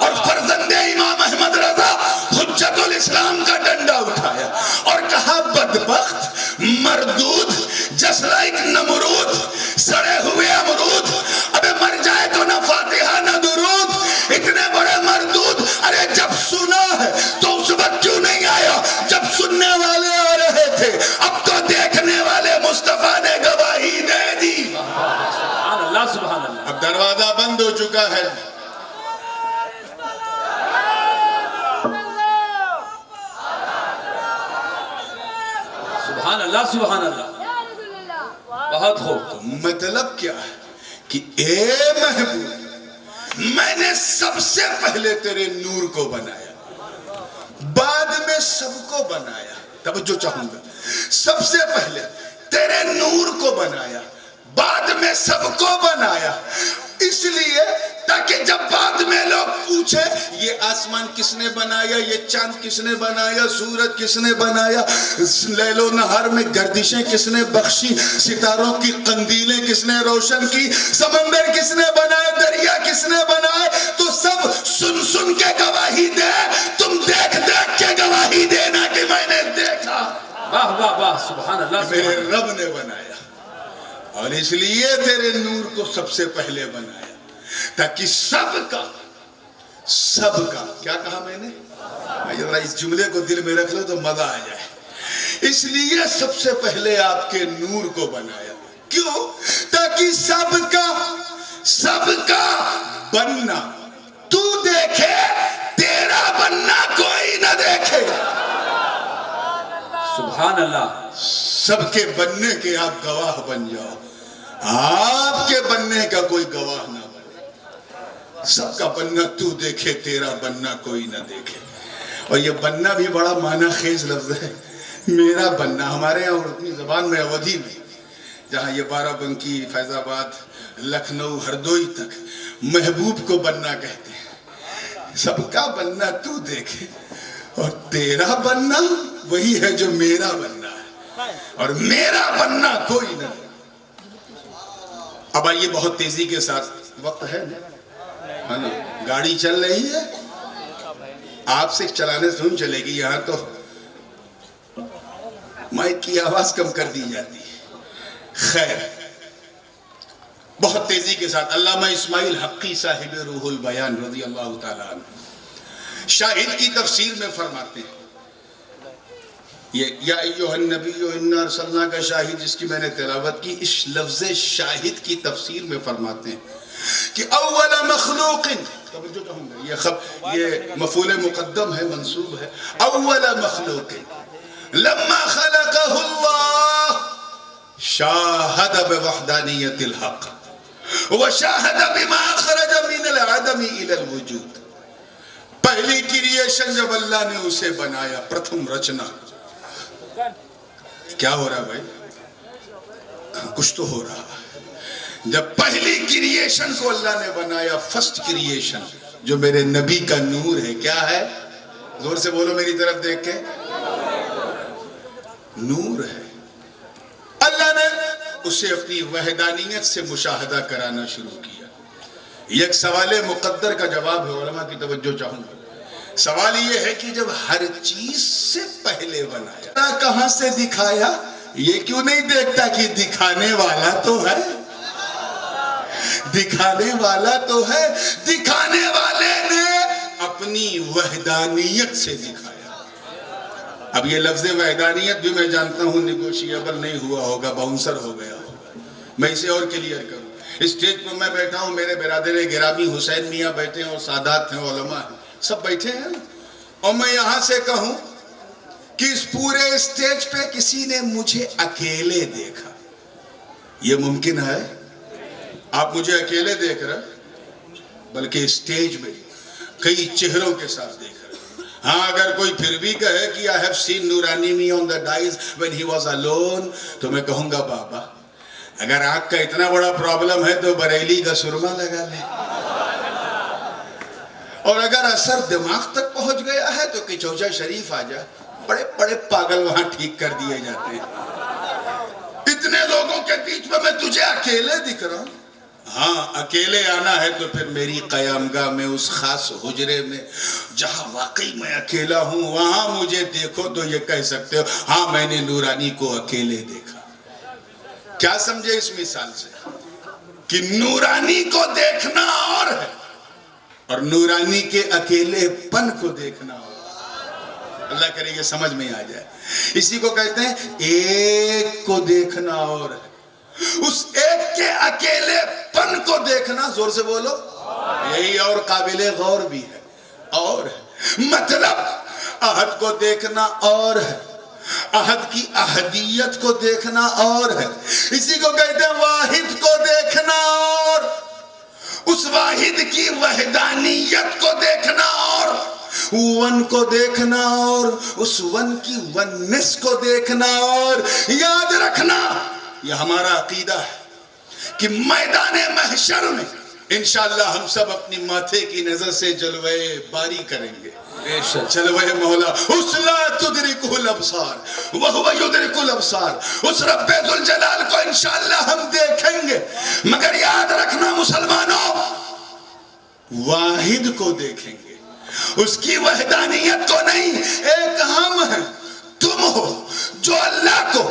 اور فرزند امام احمد رضا حجت الاسلام کا ڈنڈا اٹھایا اور کہا بدبخت مردود جس لائک نمرود، سڑے ہوئے امرود، ابے مر جائے تو نہ فاتحہ نہ درود. اتنے بڑے مردود، ارے جب سنا ہے تو اس وقت کیوں نہیں آیا جب سننے والے آ رہے تھے؟ اب تو دیکھنے والے مصطفیٰ نے گواہی دے دی. سبحان اللہ سبحان اللہ. اب دروازہ بند ہو چکا ہے. سبحان اللہ سبحان اللہ. بہت خوب. مطلب کیا ہے کہ اے محبوب میں نے سب سے پہلے تیرے نور کو بنایا، بعد میں سب کو بنایا. توجہ چاہوں گا، سب سے پہلے تیرے نور کو بنایا، بعد میں سب کو بنایا. اس لیے تاکہ جب بعد میں لوگ پوچھے یہ آسمان کس نے بنایا, یہ چاند کس نے بنایا, سورج کس نے بنایا, لیل و نہار میں گردشیں کس نے بخشی, ستاروں کی قندیلیں کس نے روشن کی, سمندر کس نے بنائے, دریا کس نے بنائے, تو سب سن سن کے گواہی دے, تم دیکھ دیکھ کے گواہی دینا کہ میں نے دیکھا. واہ واہ واہ, سبحان اللہ, میرے رب نے بنایا, اور اس لیے تیرے نور کو سب سے پہلے بنایا تاکہ سب کا کیا کہا میں نے, ذرا اس جملے کو دل میں رکھ لو تو مزہ آ جائے. اس لیے سب سے پہلے آپ کے نور کو بنایا. کیوں؟ تاکہ سب کا بننا تو دیکھے, تیرا بننا کوئی نہ دیکھے. سبحان اللہ. سب کے بننے کے آپ گواہ بن جاؤ, آپ کے بننے کا کوئی گواہ نہ بنے. سب کا بننا تو دیکھے, تیرا بننا کوئی نہ دیکھے. اور یہ بننا بھی بڑا معنی خیز لفظ ہے. میرا بننا ہمارے یہاں اردو زبان میں اودھی میں, جہاں یہ بارہ بنکی, فیض آباد, لکھنؤ, ہردوئی تک محبوب کو بننا کہتے ہیں. سب کا بننا تو دیکھے, اور تیرا بننا وہی ہے جو میرا بننا ہے, اور میرا بننا کوئی نہ. اب آئیے بہت تیزی کے ساتھ, وقت ہے نا, گاڑی چل رہی ہے, آپ سے چلانے سے چلے گی, یہاں تو مائک کی آواز کم کر دی جاتی ہے. خیر, بہت تیزی کے ساتھ علامہ اسماعیل حقی صاحب روح البیان رضی اللہ تعالیٰ عنہ شاہد کی تفسیر میں فرماتے ہیں, یہ یا ایوہ النبی انا ارسلناک شاہد جس کی میں نے تلاوت کی, اس لفظ شاہد کی تفسیر میں فرماتے ہیں کہ اول مخلوق, توجہ کہوں گا, یہ مفعول مقدم ہے, منصوب ہے. اول مخلوق لما خلقه اللہ شاہد بوحدانیت الحق وشاہد بما اخرج من العدم الى الوجود. پہلی کریشن جب اللہ نے اسے بنایا, پرتھم رچنا, کیا ہو رہا بھائی, کچھ تو ہو رہا. جب پہلی کریشن کو اللہ نے بنایا, فرسٹ کریشن جو میرے نبی کا نور ہے, کیا ہے, زور سے بولو میری طرف دیکھ کے, نور ہے. اللہ نے اسے اپنی وحدانیت سے مشاہدہ کرانا شروع کیا. یہ ایک سوال مقدر کا جواب ہے, علماء کی توجہ چاہوں گا. سوال یہ ہے کہ جب ہر چیز سے پہلے بنایا, کہاں سے دکھایا, یہ کیوں نہیں دیکھتا کہ دکھانے والا تو ہے, دکھانے والا تو ہے. دکھانے والے نے اپنی وحدانیت سے دکھایا. اب یہ لفظ وحدانیت بھی میں جانتا ہوں نیگوشیبل نہیں ہوا ہوگا, باؤنسر ہو گیا ہوگا. میں اسے اور کلیئر کروں. اسٹیج پر میں بیٹھا ہوں, میرے برادر گرامی حسین میاں بیٹھے ہیں, اور سادات ہیں, علماء ہیں, سب بیٹھے ہیں, اور میں یہاں سے کہوں کہ اس پورے اسٹیج پہ کسی نے مجھے اکیلے دیکھا, یہ ممکن ہے؟ آپ مجھے اکیلے دیکھ رہے, بلکہ اسٹیج میں کئی چہروں کے ساتھ دیکھ رہے. ہاں, اگر کوئی پھر بھی کہے کہ I have seen Noorani me on the dais when he was alone, تو میں کہوں گا بابا, اگر آنکھ کا اتنا بڑا پرابلم ہے تو بریلی کا سرما لگا لے, اور اگر اثر دماغ تک پہنچ گیا ہے تو کچوچا شریف آ جا, بڑے بڑے پاگل وہاں ٹھیک کر دیے جاتے ہیں. اتنے لوگوں کے بیچ میں تجھے اکیلے دکھ رہا ہوں. ہاں, اکیلے آنا ہے تو پھر میری قیامگاہ میں, اس خاص حجرے میں جہاں واقعی میں اکیلا ہوں, وہاں مجھے دیکھو تو یہ کہہ سکتے ہو ہاں میں نے نورانی کو اکیلے دیکھا. کیا سمجھے اس مثال سے کہ نورانی کو دیکھنا اور ہے, اور نورانی کے اکیلے پن کو دیکھنا اور. اللہ کرے یہ سمجھ میں آ جائے. اسی کو کہتے ہیں ایک کو دیکھنا اور ہے, اس ایک کے اکیلے پن کو دیکھنا, زور سے بولو, یہی اور قابل غور بھی ہے. اور مطلب عہد کو دیکھنا اور ہے, عہد کی احدیت کو دیکھنا اور ہے. اسی کو کہتے ہیں واحد کو دیکھنا اور, اس واحد کی وحدانیت کو دیکھنا اور, ون کو دیکھنا اور, اس ون کی وننس کو دیکھنا اور. یاد رکھنا, یہ ہمارا عقیدہ ہے کہ میدان محشر میں انشاءاللہ ہم سب اپنی ماتھے کی نظر سے جلوے باری کریں گے. بے شک. جلوے مولا اس لا تدرکہ الابصار وہو یدرک الابصار، اس رب ذوالجلال کو انشاءاللہ ہم دیکھیں گے. مگر یاد رکھنا مسلمانوں، واحد کو دیکھیں گے، اس کی وحدانیت کو نہیں. ایک ہم ہیں، تم ہو، جو اللہ کو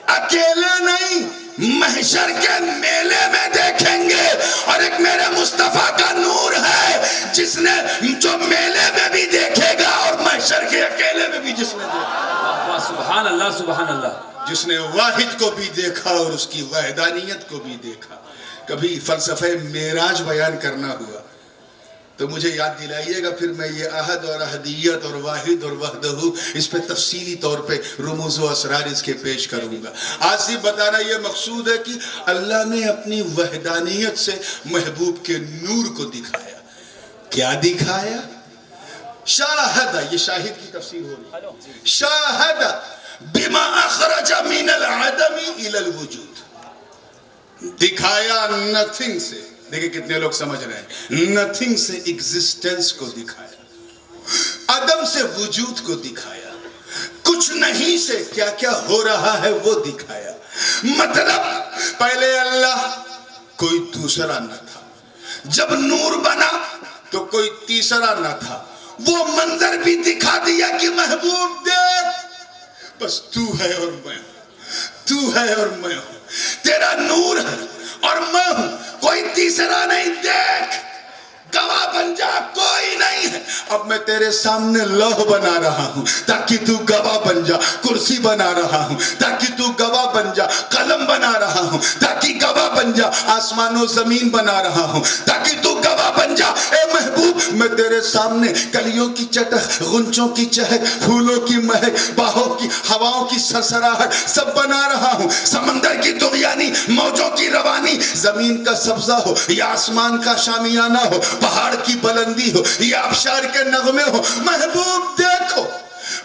اکیلے نہیں محشر کے میلے میں دیکھیں گے. اور ایک میرے مصطفیٰ کا نور ہے جس نے جو میلے میں بھی دیکھے گا اور محشر کے اکیلے میں بھی جس نے دیکھا. سبحان اللہ سبحان اللہ. جس نے واحد کو بھی دیکھا اور اس کی وحدانیت کو بھی دیکھا. کبھی فلسفہ معراج بیان کرنا ہوا تو مجھے یاد دلائیے گا، پھر میں یہ احد اور احدیت اور واحد اور وحدہ اس پہ تفصیلی طور پہ رموز و اسرار اس کے پیش کروں گا. آج صرف بتانا یہ مقصود ہے کہ اللہ نے اپنی وحدانیت سے محبوب کے نور کو دکھایا. کیا دکھایا؟ شاہدہ، یہ شاہد کی تفسیر ہوگی. شاہدہ بما اخرج من العدم الى الوجود، دکھایا نتھنگ سے. دیکھیں کتنے لوگ سمجھ رہے ہیں. نتھنگ سے ایگزسٹنس کو دکھایا، عدم سے وجود کو دکھایا، کچھ نہیں سے کیا کیا ہو رہا ہے وہ دکھایا. مطلب پہلے اللہ کوئی دوسرا نہ تھا، جب نور بنا تو کوئی تیسرا نہ تھا. وہ منظر بھی دکھا دیا کہ محبوب دیکھ، بس تو ہے اور میں ہوں، تو ہے اور میں ہوں، تیرا نور ہے اور میں ہوں، کوئی تیسرا نہیں. دیکھ گواہ بن جا، کوئی نہیں ہے. اب میں تیرے سامنے لوح بنا رہا ہوں تاکہ تو گواہ بن جا، کرسی بنا رہا ہوں تاکہ تو گواہ بن جا، قلم بنا رہا ہوں تاکہ گواہ بن جا، آسمان و زمین بنا رہا ہوں تاکہ تو گواہ بن جا. اے محبوب میں تیرے سامنے کلیوں کی چٹک، غنچوں کی چہک، پھولوں کی مہک، باہوں کی ہواؤں کی سرسراہٹ سب بنا رہا ہوں. سمندر کی طغیانی، موجوں کی روانی، زمین کا سبزہ ہو یا آسمان کا شامیانہ ہو، پہاڑ کی بلندی ہو یا آبشار کے نغمے ہو، محبوب دیکھو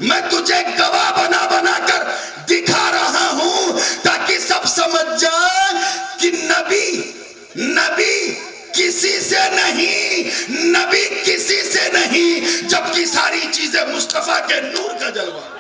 میں تجھے گواہ بنا بنا کر دکھا رہا ہوں تاکہ سب سمجھ جائیں کہ نبی کسی سے نہیں، نبی کسی سے نہیں، جبکہ ساری چیزیں مصطفیٰ کے نور کا جلوہ.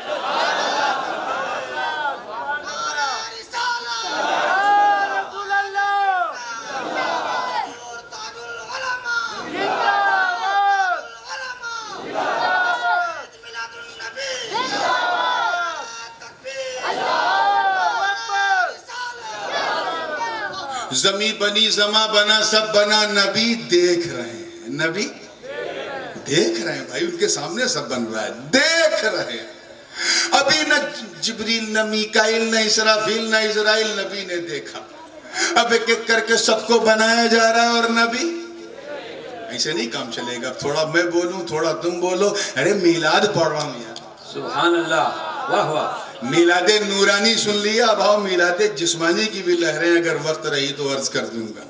زمیں بنی، زماں بنا، سب بنا، نبی دیکھ رہے ہیں. نبی دیکھ رہے ہیں بھائی، ان کے سامنے سب بن رہا ہے، دیکھ رہے ہیں. ابھی نہ جبریل، نہ میکائیل، نہ اسرافیل، نہ اسرائیل، نبی نے دیکھا. اب ایک ایک کر کے سب کو بنایا جا رہا ہے اور نبی. ایسے نہیں کام چلے گا. تھوڑا میں بولوں، تھوڑا تم بولو. ارے میلاد پڑھ رہا ہوں یار. سبحان اللہ، واہ واہ. میلاد نورانی سن لیا، اب آؤ میلاد جسمانی کی بھی لہریں اگر وقت رہی تو عرض کر دوں گا.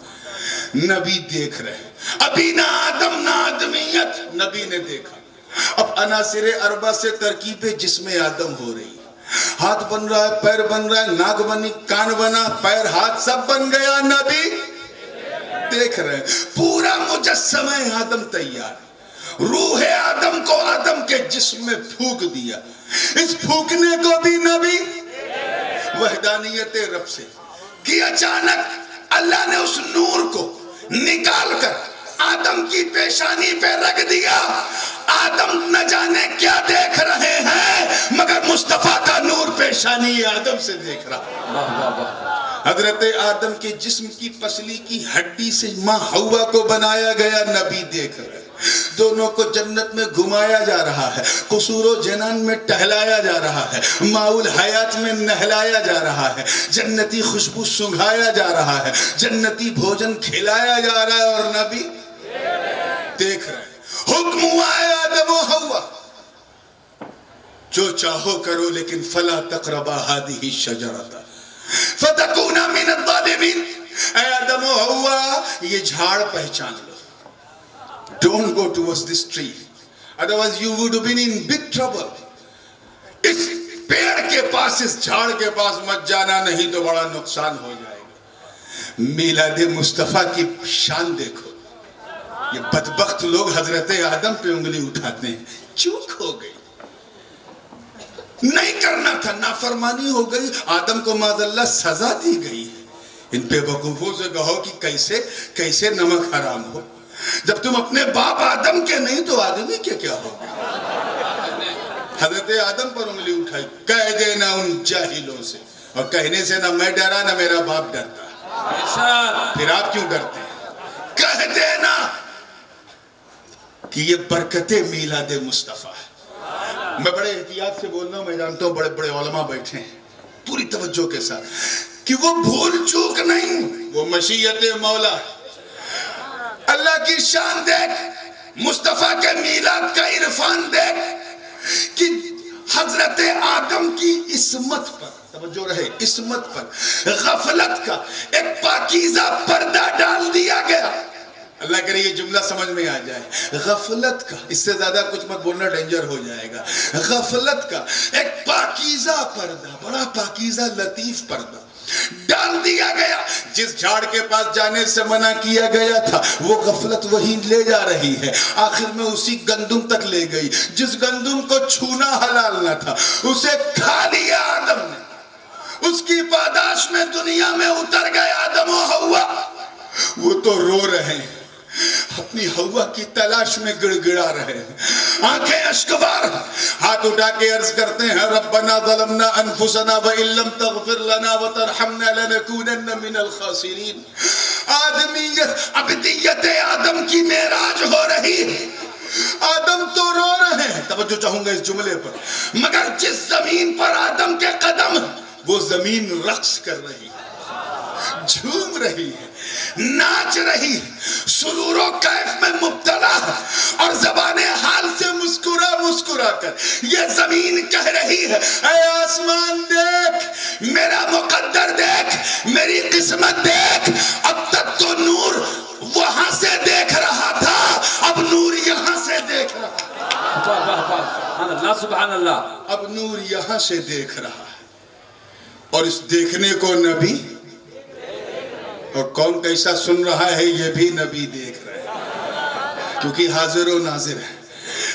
نبی دیکھ رہے ہیں. ابھی نہ آدم نہ آدمیت، نبی نے دیکھا. اب عناصر اربع سے ترکیب جسم آدم ہو رہی. ہاتھ بن رہا ہے، پیر بن رہا ہے، ناک بنی، کان بنا، پیر ہاتھ سب بن گیا. نبی دیکھ رہے ہیں. پورا مجسمہ آدم تیار. روح آدم کو آدم کے جسم میں پھونک دیا. اس پھونکنے کو بھی نبی وحدانیت رب سے کہ اچانک اللہ نے اس نور کو نکال کر آدم کی پیشانی پہ رکھ دیا. آدم نہ جانے کیا دیکھ رہے ہیں مگر مصطفیٰ کا نور پیشانی آدم سے دیکھ رہا. حضرت آدم کے جسم کی پسلی کی ہڈی سے ماں حوا کو بنایا گیا. نبی دیکھ رہے. دونوں کو جنت میں گھمایا جا رہا ہے، قصور و جنان میں ٹہلایا جا رہا ہے، ماؤل حیات میں نہلایا جا رہا ہے، جنتی خوشبو سنگھایا جا رہا ہے، جنتی بھوجن کھلایا جا رہا ہے. اور نبی دیکھ رہے. حکم ہوا ہے آدم و حوا، جو چاہو کرو لیکن فلا تقربا هذه الشجرة فتكونا من الظالمین. اے آدم و حوا یہ جھاڑ پہچان لو. Don't go towards this tree. Otherwise you would have been in big trouble. اس پیڑ کے پاس، اس جھاڑ کے پاس مت جانا، نہیں تو بڑا نقصان ہو جائے گا. میلاد مصطفیٰ کی شان دیکھو. یہ بدبخت لوگ حضرت آدم پہ انگلی اٹھاتے ہیں. چوک ہو گئی, نہیں کرنا تھا, نافرمانی ہو گئی, آدم کو معاذ اللہ سزا دی گئی. ان پہ وقوفوں سے کہو کہ کیسے نمک حرام ہو. جب تم اپنے باپ آدم کے نہیں تو آدمی کے کیا ہو. حضرت آدم پر انگلی اٹھائی. کہہ دینا ان جاہلوں سے, اور کہنے سے نہ میں ڈرا نہ میرا باپ ڈرتا, پھر آپ کیوں ڈرتے ہیں؟ کہہ دینا کہ یہ برکت میلاد مصطفیٰ ہے. میں بڑے احتیاط سے بول رہا ہوں, میں جانتا ہوں بڑے بڑے علماء بیٹھے ہیں پوری توجہ کے ساتھ, کہ وہ بھول چوک نہیں, وہ مشیت مولا. اللہ کی شان دیکھ, مصطفیٰ کے میلاد کا عرفان دیکھ کہ حضرت آدم کی عصمت پر, توجہ رہے, عصمت پر غفلت کا ایک پاکیزہ پردہ ڈال دیا گیا. اللہ کرے یہ جملہ سمجھ میں آ جائے. غفلت کا, اس سے زیادہ کچھ مت بولنا, ڈینجر ہو جائے گا. غفلت کا ایک پاکیزہ پردہ, بڑا پاکیزہ لطیف پردہ ڈال دیا گیا. جس جھاڑ کے پاس جانے سے منع کیا گیا تھا وہ غفلت وہی لے جا رہی ہے. آخر میں اسی گندم تک لے گئی. جس گندم کو چھونا حلال نہ تھا اسے کھا لیا آدم نے. اس کی پاداش میں دنیا میں اتر گئے آدم و حوا. وہ تو رو رہے ہیں, اپنی حوا کی تلاش میں گڑ گڑا رہے ہیں, آنکھیں اشکبار, ہاتھ اٹھا کے عرض کرتے ہیں ربنا ظلمنا انفسنا وان لم تغفر لنا وترحمنا لنکونن من الخاسرین. آدمیت, ابدیت آدم کی معراج ہو رہی ہے. آدم تو رو رہے ہیں, توجہ چاہوں گا اس جملے پر, مگر جس زمین پر آدم کے قدم, وہ زمین رقص کر رہی ہے, جھوم رہی ہے, ناچ رہی, سرور و کیف میں مبتلا, اور زبان حال سے مسکرا کر یہ زمین کہہ رہی ہے اے آسمان دیکھ, میرا مقدر دیکھ, میری قسمت دیکھ. اب تک تو نور وہاں سے دیکھ رہا تھا, اب نور یہاں سے دیکھ رہا, سبحان اللہ, اب نور یہاں سے دیکھ رہا ہے. اور اس دیکھنے کو نبی, اور کون کیسا سن رہا ہے یہ بھی نبی دیکھ رہے ہیں, کیونکہ حاضر و ناظر ہے.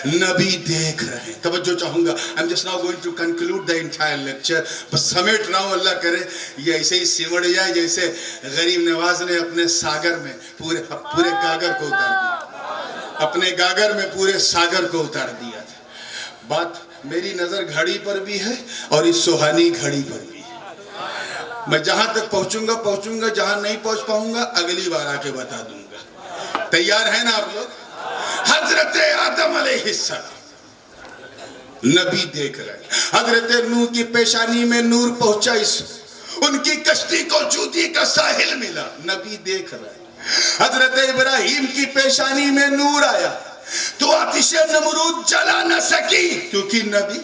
نبی دیکھ رہے ہیں. توجہ چاہوں گا, I'm just now going to conclude the entire lecture. بس سمیٹ رہا ہوں, اللہ کرے یہ ایسے ہی سمڑ جائے جیسے غریب نواز نے اپنے ساگر میں پورے گاگر کو اتار دیا, اپنے گاگر میں پورے ساگر کو اتار دیا تھا. بات میری نظر گھڑی پر بھی ہے اور اس سوہانی گھڑی پر بھی ہے. میں جہاں تک پہنچوں گا, جہاں نہیں پہنچ پاؤں گا اگلی بار آ کے بتا دوں گا. تیار ہیں نا آپ لوگ؟ حضرت آدم علیہ السلام نبی دیکھ رہے ہیں. حضرت نوح کی پیشانی میں نور پہنچا, ان کی کشتی کو جوتی کا ساحل ملا, نبی دیکھ رہے ہیں. حضرت ابراہیم کی پیشانی میں نور آیا تو آتش نمرود جلا نہ سکی, کیونکہ نبی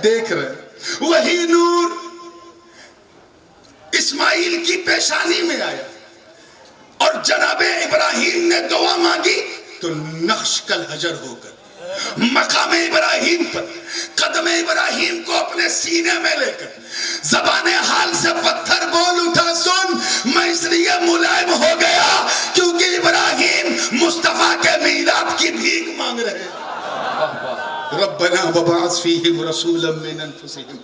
دیکھ رہے ہیں. وہی نور اسماعیل کی پیشانی میں آیا اور جناب ابراہیم نے دعا مانگی تو نقش کل حجر ہو کر مقام ابراہیم پر قدم ابراہیم کو اپنے سینے میں لے کر زبان حال سے پتھر بول اٹھا, سن میں اس لیے ملائم ہو گیا کیونکہ ابراہیم مصطفیٰ کے میلاد کی بھیک مانگ رہے ہیں. ربنا وبعث فيهم رسولا من انفسهم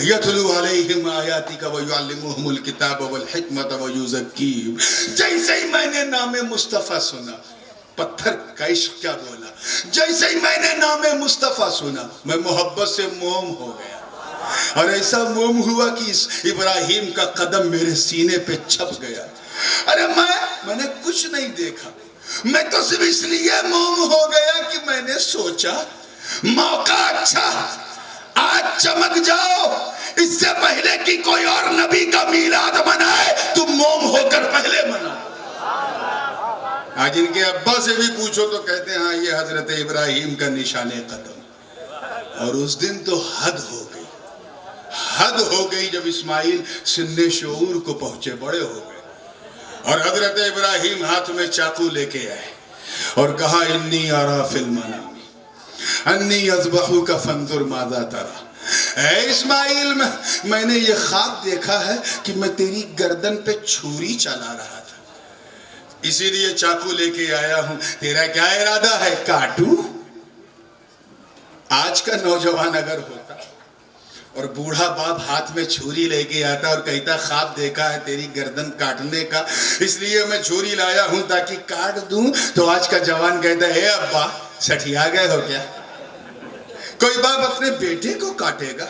يتلو عليهم آياتك ويعلمهم الكتاب والحكمة ويزكيهم. جیسے ہی میں نے نام مصطفیٰ سنا, پتھر کا عشق کیا بولا, جیسے ہی میں نے نام مصطفیٰ سنا میں محبت سے موم ہو گیا, اور ایسا موم ہوا کہ ابراہیم کا قدم میرے سینے پہ چھپ گیا. ارے میں نے کچھ نہیں دیکھا, میں تو صرف اس لیے موم ہو گیا کہ میں نے سوچا موقع اچھا, آج چمک جاؤ, اس سے پہلے کہ کوئی اور نبی کا میلاد منائے تم موم ہو کر پہلے منائے. آج ان کے ابا سے بھی پوچھو تو کہتے ہیں ہاں یہ حضرت ابراہیم کا نشان قدم. اور اس دن تو حد ہو گئی جب اسماعیل سن شعور کو پہنچے, بڑے ہو گئے, اور حضرت ابراہیم ہاتھ میں چاقو لے کے آئے اور کہا انی ارا فی المنام انی اذبحک فانظر ماذا ترى. اے اسماعیل میں نے یہ خواب دیکھا ہے کہ میں تیری گردن پہ چھری چلا رہا تھا، اسی لیے چاقو لے کے آیا ہوں، تیرا کیا ارادہ ہے؟ کاٹوں؟ آج کا نوجوان اگر ہوتا اور بوڑھا باپ ہاتھ میں چھری لے کے آتا اور کہتا خواب دیکھا ہے تیری گردن کاٹنے کا، اس لیے میں چھری لایا ہوں تاکہ کاٹ دوں، تو آج کا جوان کہتا ہے اے ابا سٹھیا گئے ہو کیا؟ کوئی باپ اپنے بیٹے کو کاٹے گا؟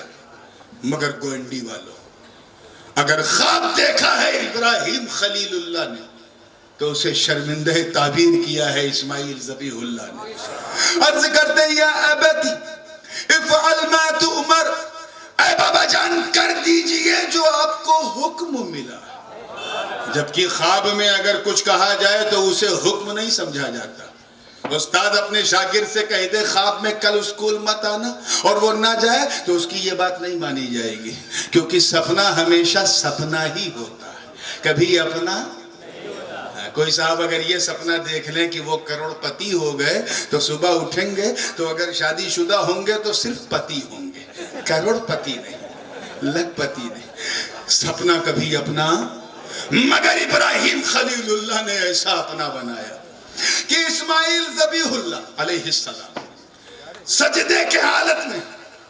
مگر گوئنڈی والوں، اگر خواب دیکھا ہے ابراہیم خلیل اللہ نے تو اسے شرمندہ تعبیر کیا ہے اسماعیل ذبیح اللہ نے۔ عرض کرتے یا ابتی افعل ما تؤمر، اے بابا جان کر دیجئے جو آپ کو حکم ملا۔ جبکہ خواب میں اگر کچھ کہا جائے تو اسے حکم نہیں سمجھا جاتا۔ استاد اپنے شاگرد سے کہہ دے خواب میں کل اسکول مت آنا اور وہ نہ جائے تو اس کی یہ بات نہیں مانی جائے گی، کیونکہ سپنا ہمیشہ سپنا ہی ہوتا ہے، کبھی اپنا۔ کوئی صاحب اگر یہ سپنا دیکھ لیں کہ وہ کروڑ پتی ہو گئے تو صبح اٹھیں گے تو اگر شادی شدہ ہوں گے تو صرف پتی ہوں گے، کروڑ پتی نہیں، لکھ پتی نہیں۔ سپنا کبھی اپنا، مگر ابراہیم خلیل اللہ نے ایسا اپنا بنایا کہ اسماعیل ذبیح اللہ علیہ السلام سجدے کے حالت میں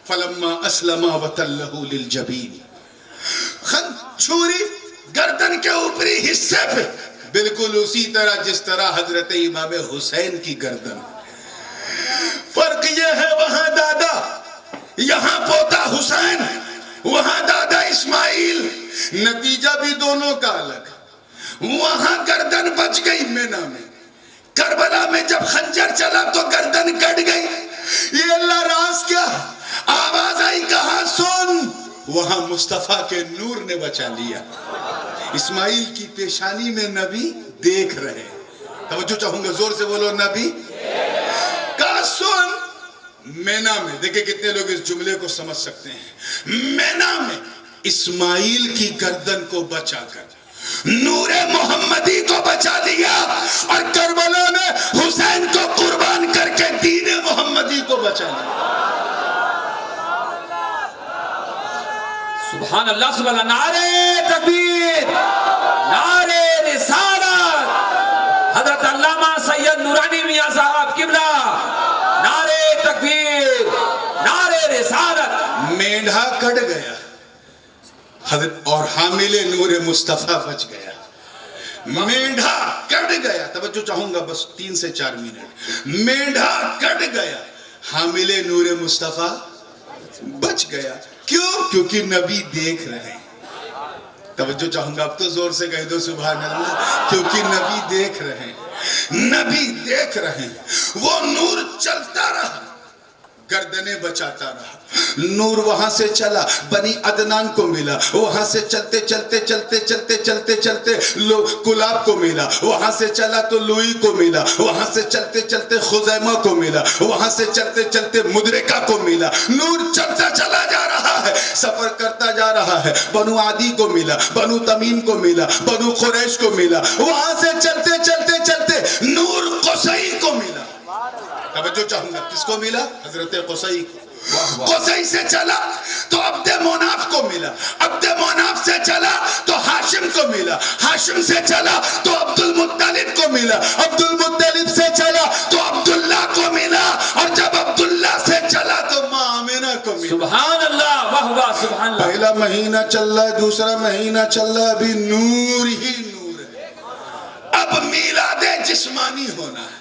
فلما اسلم وتلہ للجبین، چھری گردن کے اوپری حصے پہ بالکل اسی طرح جس طرح حضرت امام حسین کی گردن۔ فرق یہ ہے وہاں دادا، یہاں پوتا حسین، وہاں دادا اسماعیل، نتیجہ بھی دونوں کا الگ۔ وہاں گردن بچ گئی مینا میں، کربلا میں جب خنجر چلا تو گردن کٹ گئی۔ یہ اللہ راز کیا؟ آواز آئی کہاں سن، وہاں مصطفیٰ کے نور نے بچا لیا۔ اسماعیل کی پیشانی میں نبی دیکھ رہے ہیں، توجہ چاہوں گا زور سے بولو، نبی کہاں سن، مینا میں۔ دیکھیں کتنے لوگ اس جملے کو سمجھ سکتے ہیں۔ مینا میں اسماعیل کی گردن کو بچا کر نور محمدی کو بچا لیا، اور کربلا میں حسین کو قربان کر کے دین محمدی کو بچا لیا۔ سبحان اللہ، سبحان اللہ، نعرہ تکبیر، نعرہ رسالت، حضرت علامہ سید نورانی میاں صاحب قبلہ، نعرہ تکبیر، نعرہ رسالت۔ مینڈھا کٹ گیا حضرت اور حامل نور مصطفیٰ بچ گیا۔ مینڈھا کٹ گیا، توجہ چاہوں گا بس 3 سے 4 منٹ۔ مینڈھا کٹ گیا، حامل نور مصطفیٰ بچ گیا۔ کیوں؟ کیونکہ نبی دیکھ رہے ہیں۔ توجہ چاہوں گا اب تو زور سے کہہ دو سبحان اللہ، کیونکہ نبی دیکھ رہے ہیں، نبی دیکھ رہے ہیں۔ وہ نور چلتا رہا، گردنیں بچاتا رہا۔ نور وہاں سے چلا، بنی عدنان کو ملا، وہاں سے چلتے چلتے چلتے چلتے چلتے چلتے کلاب کو ملا، وہاں سے چلا تو لوئی کو ملا، وہاں سے چلتے چلتے خزیمہ کو ملا، وہاں سے چلتے چلتے مدرکہ کو ملا۔ نور چلتا چلا جا رہا ہے، سفر کرتا جا رہا ہے، بنو عادی کو ملا، بنو تمیم کو ملا، بنو قریش کو ملا، وہاں سے چلتے چلتے چلتے نور قصی کو ملا۔ توجہ چاہوں گا، کس کو ملا؟ حضرت قصی کو۔ قصی سے چلا تو عبد مناف کو ملا، عبد مناف سے چلا تو ہاشم کو ملا، ہاشم سے چلا تو عبد المطلب کو ملا، عبد المطلب سے چلا تو عبداللہ کو ملا، اور جب عبداللہ سے چلا تو ماں آمینہ کو ملا۔ سبحان اللہ، واہ واہ، سبحان اللہ۔ پہلا مہینہ چل رہا ہے، دوسرا مہینہ چل رہا ہے، ابھی نور ہی نور ہے۔ اب میلاد جسمانی ہونا ہے،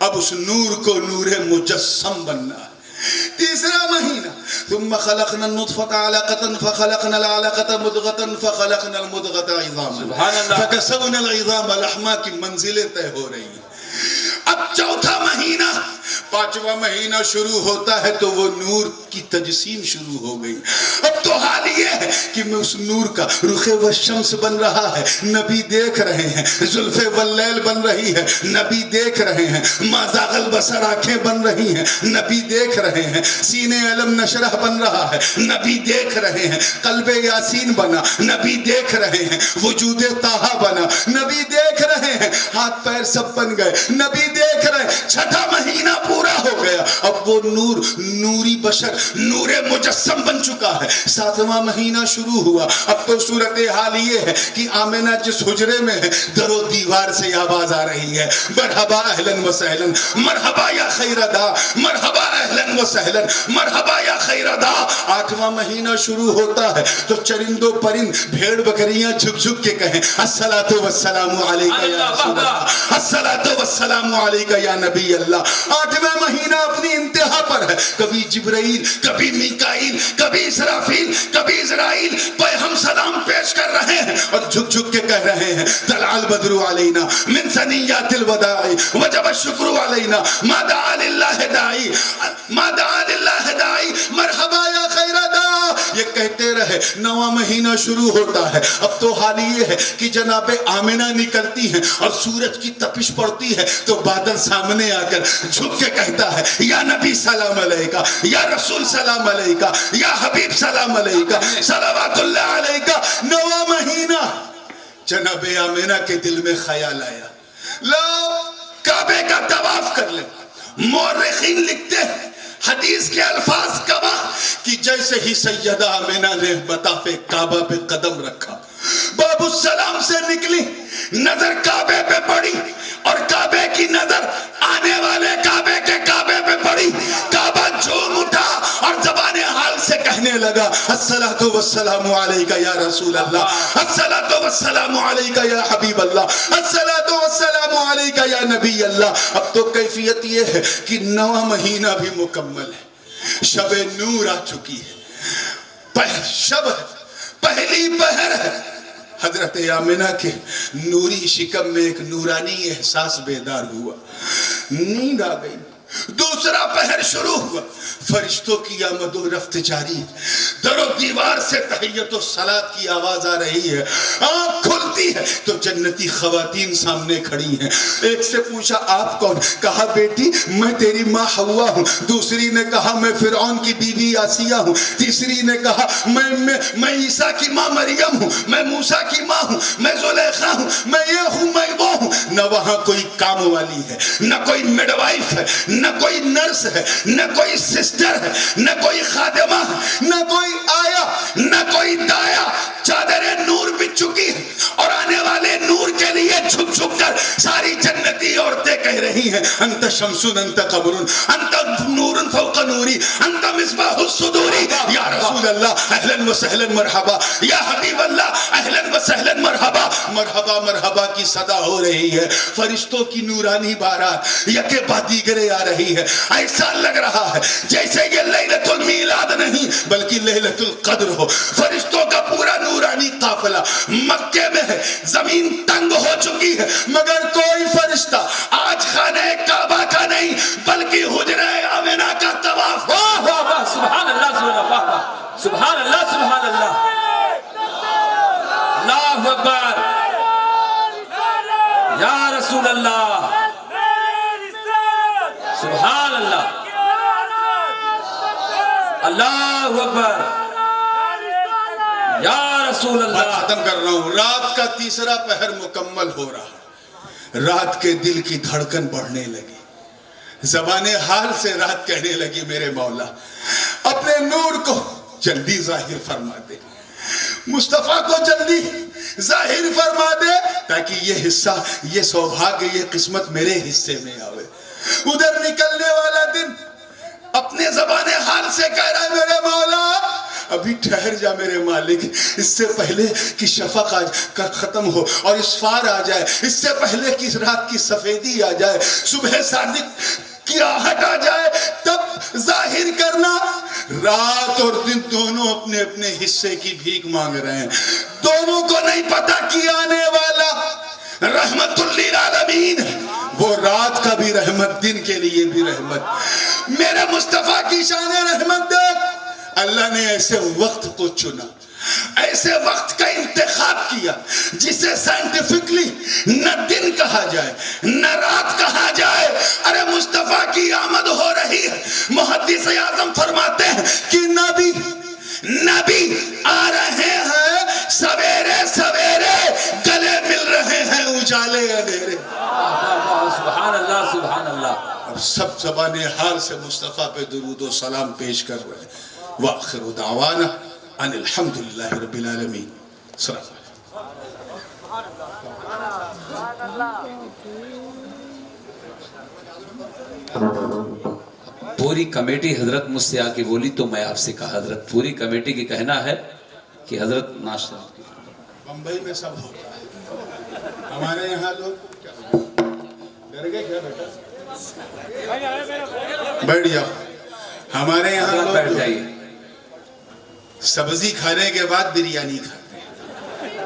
اب اس نور کو نور مجسم بننا ہے۔ تیسرا مہینہ، ثم خلقنا النطفة علقة فخلقنا العلقة مضغة فخلقنا المضغة عظاما فكسونا العظام لحما کی منزلیں طے ہو رہی ہیں۔ اب چوتھا مہینہ، 5واں مہینہ شروع ہوتا ہے تو وہ نور کی تجسیم شروع ہو گئی۔ اب تو حال یہ ہے کہ میں اس نور کا رخ والشمس بن رہا ہے، نبی دیکھ رہے ہیں، زلف واللیل بن رہی ہے، نبی دیکھ رہے ہیں، ما زاغ البصر آنکھیں بن رہی ہیں، نبی دیکھ رہے ہیں، سینے علم نشرح بن رہا ہے، نبی دیکھ رہے ہیں، قلب یاسین بنا، نبی دیکھ رہے ہیں، وجود طٰہٰ بنا، نبی دیکھ رہے ہیں، ہاتھ پیر سب بن گئے، نبی دیکھ رہے ہیں۔ چھٹا مہینہ پورا ہو گیا. اب وہ نور نوری بشر نور مجسم بن چکا ہے. 7واں مہینہ شروع ہوا. اب تو صورتحال یہ ہے کہ آمنہ جس حجرے میں ہے در و دیوار سے آواز آ رہی ہے مرحبا اہلاً و سہلاً مرحبا یا خیر دا مرحبا اہلاً و سہلاً مرحبا یا خیر دا. 8واں مہینہ شروع ہوتا ہے تو چرند و پرند بھیڑ بکریاں جھک جھک کے کہیں الصلاۃ والسلام علیکہ یا رسول اللہ الصلاۃ والسلام علیکہ یا نبی اللہ. 8واں مہینہ اپنی انتہا پر ہے. کبھی جبرائیل کبھی میکائیل کبھی اسرافیل کبھی عزرائیل پہ ہم سلام پیش کر رہے ہیں اور جھک جھک کے کہہ رہے ہیں طلع البدر علینا من ثنیات الوداع وجب الشکر علینا ما دعا للہ داعی ما دعا للہ داعی مرحبا یا خیر دا. یہ کہتے رہے. 9واں مہینہ شروع ہوتا ہے. اب تو حال یہ ہے کہ جناب آمنہ نکلتی ہیں اور سورج کی تپش پڑتی ہے تو بادل سامنے آ کر جھک کے کہتا ہے یا نبی سلام علیکہ یا رسول سلام علیکہ یا حبیب سلام علیکہ صلوات اللہ علیکہ. 9واں مہینہ جناب آمنہ کے دل میں خیال آیا لاؤ کعبے کا طواف کر لیں. مورخین لکھتے ہیں حدیث کے الفاظ گواہ کہ جیسے ہی سیدہ آمنہ نے مطاف کعبہ پہ قدم رکھا باب السلام سے نکلی نظر کعبے پہ پڑی اور کعبے کی نظر آنے والے کعبے کے کعبے پہ پڑی. کعبہ جھوم اٹھا اور زبان حال سے کہنے لگا الصلاۃ والسلام علیکہ یا رسول اللہ الصلاۃ والسلام علیکہ یا حبیب اللہ الصلاۃ والسلام علیکہ یا نبی اللہ. اب تو کیفیت یہ ہے کہ 9واں مہینہ بھی مکمل ہے. شب نور آ چکی ہے. شب پہلی پہر ہے. حضرت آمنہ کے نوری شکم میں ایک نورانی احساس بیدار ہوا. نیند آ گئی. دوسرا پہر شروع ہوا. فرشتوں کی آمد و رفت جاری. در و دیوار سے تحیت و صلاۃ کی آواز آ رہی ہے. آنکھ کھلتی ہے تو جنتی خواتین سامنے کھڑی ہیں. ایک سے پوچھا آپ کون؟ کہا بیٹی میں تیری ماں حوا ہوں. دوسری نے کہا میں فرعون کی بیوی آسیہ ہوں. تیسری نے کہا میں عیسیٰ کی ماں مریم ہوں. میں موسیٰ کی ماں ہوں. میں زلیخا ہوں. میں یہ ہوں میں وہ ہوں. نہ وہاں کوئی کام والی ہے نہ کوئی میڈوائف ہے نہ کوئی نرس ہے نہ کوئی سسٹر ہے نہ کوئی خادمہ نہ کوئی آیا نہ کوئی دایا. چادر نور بچ چکی ہے اور آنے والے نور کے لیے جھک جھک کر ساری جنتی عورتیں کہہ رہی ہیں انت شمس انت قمر انت نور فوق نوری انت مصباح الصدور. یا رسول اللہ اہلا وسہلا مرحبا یا حبیب اللہ اہلا وسہلا مرحبا. مرحبا مرحبا کی صدا ہو رہی ہے. فرشتوں کی نورانی بارات یکے بعد دیگرے آ رہی ہے. ایسا لگ رہا ہے جیسے یہ لیلۃ المیلاد نہیں بلکہ لیلۃ القدر ہو. فرشتوں کا پورا نورانی قافلہ مکے میں ہے. زمین تنگ ہو چکی ہے مگر کوئی فرشتہ آج خانہ کعبہ کا نہیں بلکہ حجرہ آمنہ کا طواف. واہ واہ واہ سبحان اللہ سبحان اللہ سبحان اللہ اللہ اکبر یا رسول اللہ سبحان اللہ اللہ اکبر یا رسول بات اللہ. ختم کر رہا ہوں. رات کا تیسرا پہر مکمل ہو رہا. رات کے دل کی دھڑکن بڑھنے لگی. زبان حال سے رات کہنے لگی میرے مولا اپنے نور کو جلدی ظاہر فرما دے. مصطفیٰ کو جلدی ظاہر فرما دے تاکہ یہ حصہ یہ سوبھاگیہ یہ قسمت میرے حصے میں آوے. ادھر نکلنے والا دن اپنے زبان حال سے کہہ رہا ہے میرے مولا ابھی ٹھہر جا میرے مالک. اس سے پہلے کہ شفق ختم ہو اور اسفار آ جائے, اس سے پہلے کہ رات کی سفیدی آ جائے, صبح صادق کی آہٹ آ جائے, تب ظاہر کرنا. رات اور دن دونوں اپنے اپنے حصے کی بھیک مانگ رہے ہیں. دونوں کو نہیں پتا کہ آنے والا رحمت للعالمین وہ رات کا بھی رحمت دن کے لیے بھی رحمت. میرے مصطفیٰ کی شان رحمت دیکھ. اللہ نے ایسے وقت کو چنا, ایسے وقت کا انتخاب کیا جسے سائنٹیفکلی نہ دن کہا جائے نہ رات کہا جائے. ارے مصطفیٰ کی آمد ہو رہی ہے. محدث اعظم فرماتے ہیں کہ نبی آ رہے ہیں سویرے سویرے, گلے مل رہے ہیں اجالے اندھیرے. سبحان اللہ سبحان اللہ اور سب زبان حال سے مصطفیٰ پہ درود و سلام پیش کر رہے ہیں. وآخر دعوانا ان الحمدللہ رب العالمین. السلام علیکم. پوری کمیٹی حضرت مجھ سے آ کے بولی تو میں آپ سے کہا حضرت پوری کمیٹی کی کہنا ہے کہ حضرت ناشتہ. بمبئی میں سب ہوتا ہے, ہمارے یہاں لوگ ڈر گئے کیا بیٹا؟ بیٹھ جاؤ. ہمارے یہاں حضرت بیٹھ لوگ جائیے. سبزی کھانے کے بعد بریانی کھاتے ہیں.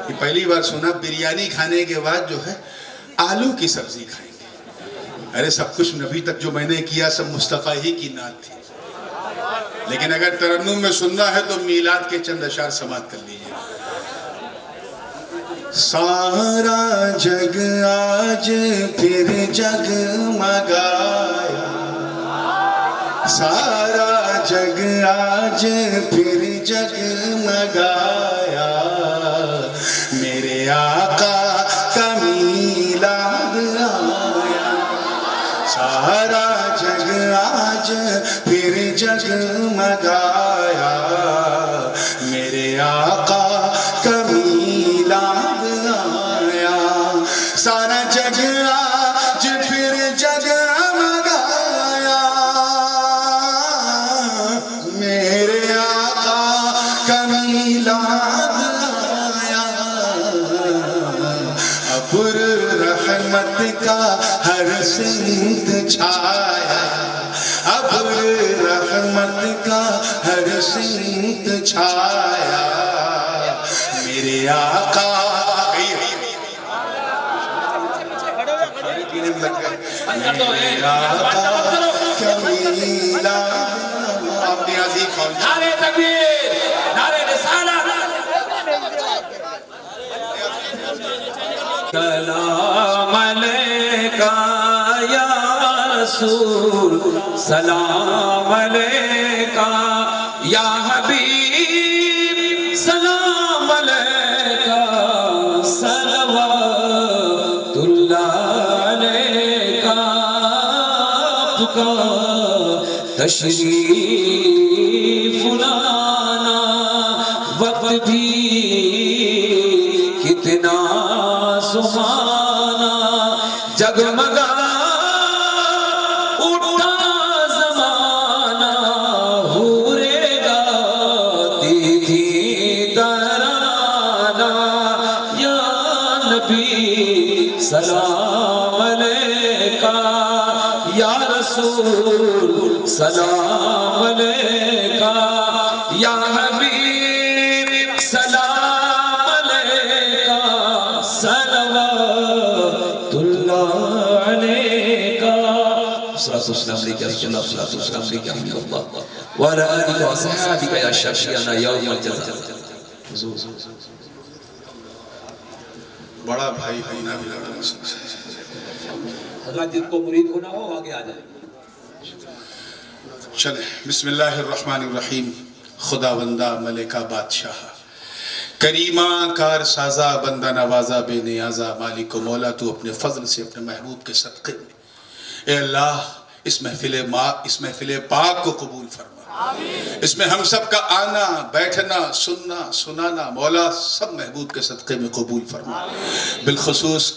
یہ پہلی بار سنا بریانی کھانے کے بعد جو ہے آلو کی سبزی کھائیں گے. ارے سب کچھ ابھی تک جو میں نے کیا سب مصطفیٰ ہی کی نعت تھی, لیکن اگر ترنم میں سننا ہے تو میلاد کے چند اشعار سماعت کر لیجیے. سارا جگ آج پھر جگمگایا, سارا جگ آج پھر جگمگایا, میرے آقا کا میلاد آیا. سارا جگ آج پھر جگمگایا, میرے آقا کا میلاد آیا. سارا جگ آج پھر جگمگایا, میرے آقا کا میلاد آیا. ابر رحمت کا ہر سمت چھایا, ابر رحمت کا ہر سمت چھایا, میرے آقا نعرے تکبیر, نعرے رسالت. سلام علیکہ یا رسول, سلام علیکہ یا حبیب, سلام علیکہ صلوات اللہ علیکہ. آپ کا تشریف لانا وقت بھی کتنا سہانا, جگمگا اٹھا زمانہ, حورے گاتی تھی ترانہ. یا نبی سلام علیکہ, یا رسول سلام علیکہ, یا حبیب سلام علیکہ, صلوات اللہ علیکہ. صلاة والسلام علیکہ رسول اللہ, صلاة والسلام علیکہ حبیب اللہ, وعلی آلہ وصحبہ یا شفیعنا یوم الجزا. بڑا بھائی ہونا بھی لڑا. حضرات جن کو مرید ہونا ہو آگے آ جائیں. چلیں. بسم اللہ الرحمن الرحیم. خدا بندہ ملکہ بادشاہ, کریمہ کار سازا, بندہ نوازا بے نیازا, مالک و مولا تو اپنے فضل سے اپنے محبوب کے صدقے میں اے اللہ اس محفل پاک کو قبول فرما. اس میں ہم سب کا آنا, بیٹھنا, سننا, سنانا مولا سب محبوب کے صدقے میں قبول فرما. بالخصوص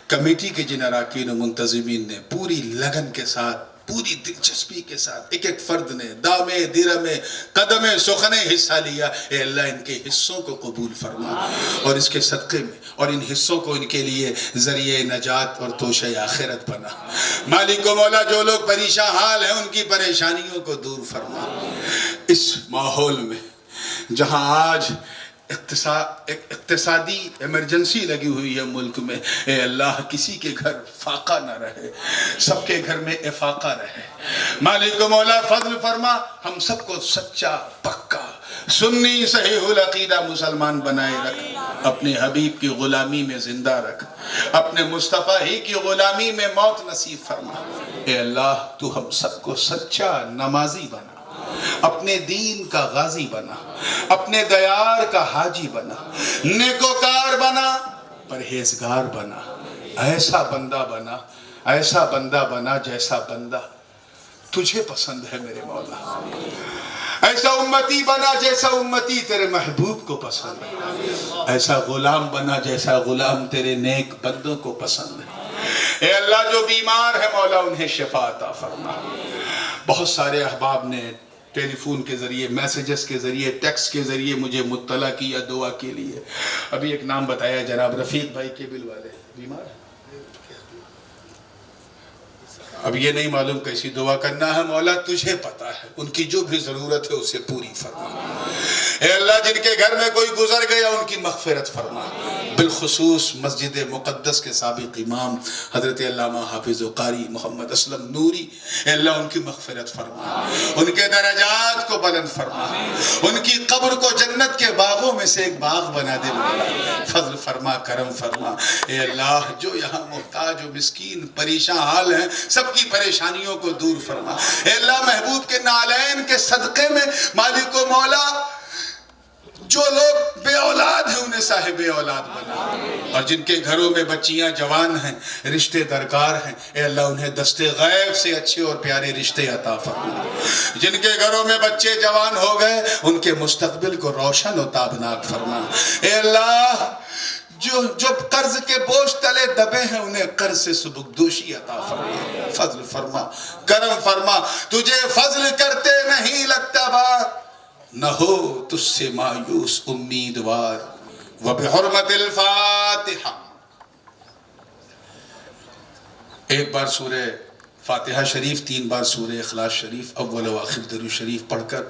کمیٹی کے جن اراکین و منتظمین نے پوری لگن کے ساتھ, پوری دلچسپی کے ساتھ, ایک ایک فرد نے دامے دیرمے قدمے سخنے حصہ لیا. اے اللہ ان کے حصوں کو قبول فرما, اور اس کے صدقے میں اور ان حصوں کو ان کے لیے ذریعہ نجات اور توشہ آخرت بنا. مالک و مولا جو لوگ پریشان حال ہیں ان کی پریشانیوں کو دور فرما. اس ماحول میں جہاں آج اقتصادی ایمرجنسی لگی ہوئی ہے ملک میں, اے اللہ کسی کے گھر فاقہ نہ رہے, سب کے گھر میں افاقہ رہے. مالک و مولا فضل فرما, ہم سب کو سچا پکا سنی صحیح العقیدہ مسلمان بنائے رکھ, اپنے حبیب کی غلامی میں زندہ رکھ, اپنے مصطفیٰ ہی کی غلامی میں موت نصیب فرما. اے اللہ تو ہم سب کو سچا نمازی بنا, اپنے دین کا غازی بنا, اپنے دیار کا حاجی بنا, نیکوکار بنا, پرہیزگار بنا, ایسا بندہ بنا ایسا بندہ بنا جیسا بندہ تجھے پسند ہے میرے مولا. ایسا امتی بنا جیسا امتی تیرے محبوب کو پسند ہے. ایسا غلام بنا جیسا غلام تیرے نیک بندوں کو پسند ہے. اے اللہ جو بیمار ہے مولا انہیں شفا عطا فرما. بہت سارے احباب نے ٹیلی فون کے ذریعے، میسیجز کے ذریعے، ٹیکسٹ کے ذریعے مجھے مطلع کیا دعا کے لیے. ابھی ایک نام بتایا جناب رفیق بھائی کیبل والے بیمار ہیں. اب یہ نہیں معلوم کیسی دعا کرنا ہے. مولا تجھے پتا ہے، ان کی جو بھی ضرورت ہے اسے پوری فرما. اے اللہ جن کے گھر میں کوئی گزر گیا ان کی مغفرت فرما. بالخصوص مسجد مقدس کے سابق امام حضرت علامہ حافظ و قاری محمد اسلم نوری، اے اللہ ان کی مغفرت فرما، ان کے درجات کو بلند فرما، ان کی قبر کو جنت کے باغوں میں سے ایک باغ بنا دے. فضل فرما، کرم فرما. اے اللہ جو یہاں محتاج و مسکین پریشان حال ہیں سب کی پریشانیوں کو دور فرما. اے اللہ محبوب کے نالین کے صدقے میں مالک و مولا جو لوگ بے اولاد ہیں انہیں صاحب اولاد بنا، اور جن کے گھروں میں بچیاں جوان ہیں، رشتے درکار ہیں، اے اللہ انہیں دستے غیب سے اچھے اور پیارے رشتے عطا فرما. جن کے گھروں میں بچے جوان ہو گئے ان کے مستقبل کو روشن و تابناک فرما. اے اللہ جو قرض کے بوجھ تلے دبے ہیں انہیں قرض سے سبکدوشی عطا فرما. فضل فرما، کرم فرما. تجھے فضل کرتے نہیں لگتا بار، نہ ہو تجھ سے مایوس امیدوار. وبحرمت الفاتحہ. ایک بار سورہ فاتحہ شریف، 3 بار سورہ اخلاص شریف، اول و آخر درود شریف پڑھ کر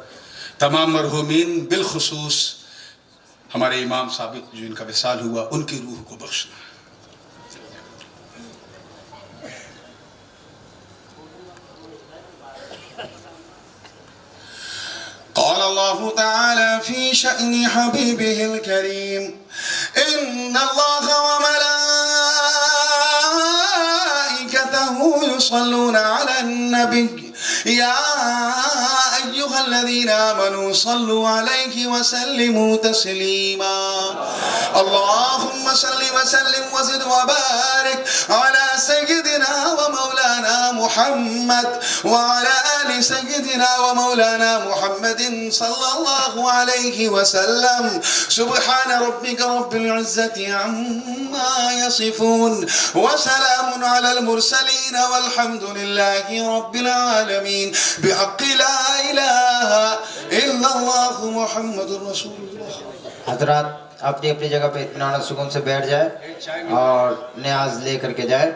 تمام مرحومین بالخصوص ہمارے امام سابق جو ان کا وصال ہوا ان کی روح کو بخشنا. قال الله تعالى في شأن حبيبه الكريم إن الله وملائكته يصلون على النبي يا أيها الذين آمنوا صلوا عليه وسلموا تسليما. اللهم صل وسلم وزد وبارك على سيدنا ومولانا محمد وعلى آل سيدنا ومولانا محمد صلى الله عليه وسلم. سبحان ربك رب العزة عما يصفون وسلام على المرسلين والحمد لله رب العالمين. بحق لا إله إلا الله محمد رسول الله. حضرات اپنی اپنی جگہ پہ اطمینان و سکون سے بیٹھ جائے اور نیاز لے کر کے جائے.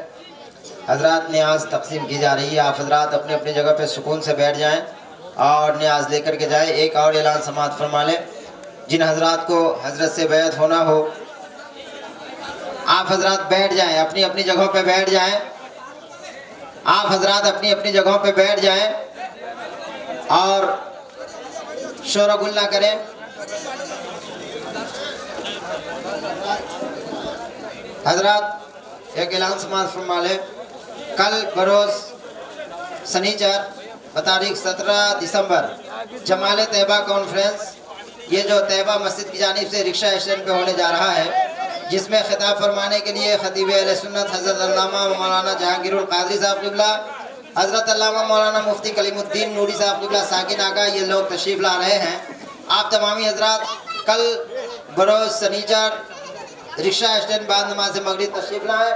حضرات نیاز تقسیم کی جا رہی ہے. آپ حضرات اپنی اپنی جگہ پہ سکون سے بیٹھ جائیں اور نیاز لے کر کے جائیں. ایک اور اعلان سماعت فرما لیں. جن حضرات کو حضرت سے بیعت ہونا ہو آپ حضرات بیٹھ جائیں، اپنی اپنی جگہوں پہ بیٹھ جائیں. آپ حضرات اپنی اپنی جگہوں پہ بیٹھ جائیں اور شور و گل نہ کریں. حضرات ایک اعلان سماعت فرما لیں. کل بروز سنیچر بتاریخ 17 دسمبر جمال طیبہ کانفرنس، یہ جو طیبہ مسجد کی جانب سے رکشہ اسٹینڈ پہ ہونے جا رہا ہے، جس میں خطاب فرمانے کے لیے خطیب اہل سنت حضرت علامہ مولانا جہانگیر القادری صاحب قبلہ، حضرت علامہ مولانا مفتی کلیم الدین نوری صاحب قبلہ ساکن آقا یہ لوگ تشریف لا رہے ہیں. آپ تمامی حضرات کل بروز سنیچر رکشہ اسٹینڈ بعد نماز مغرب تشریف لائیں.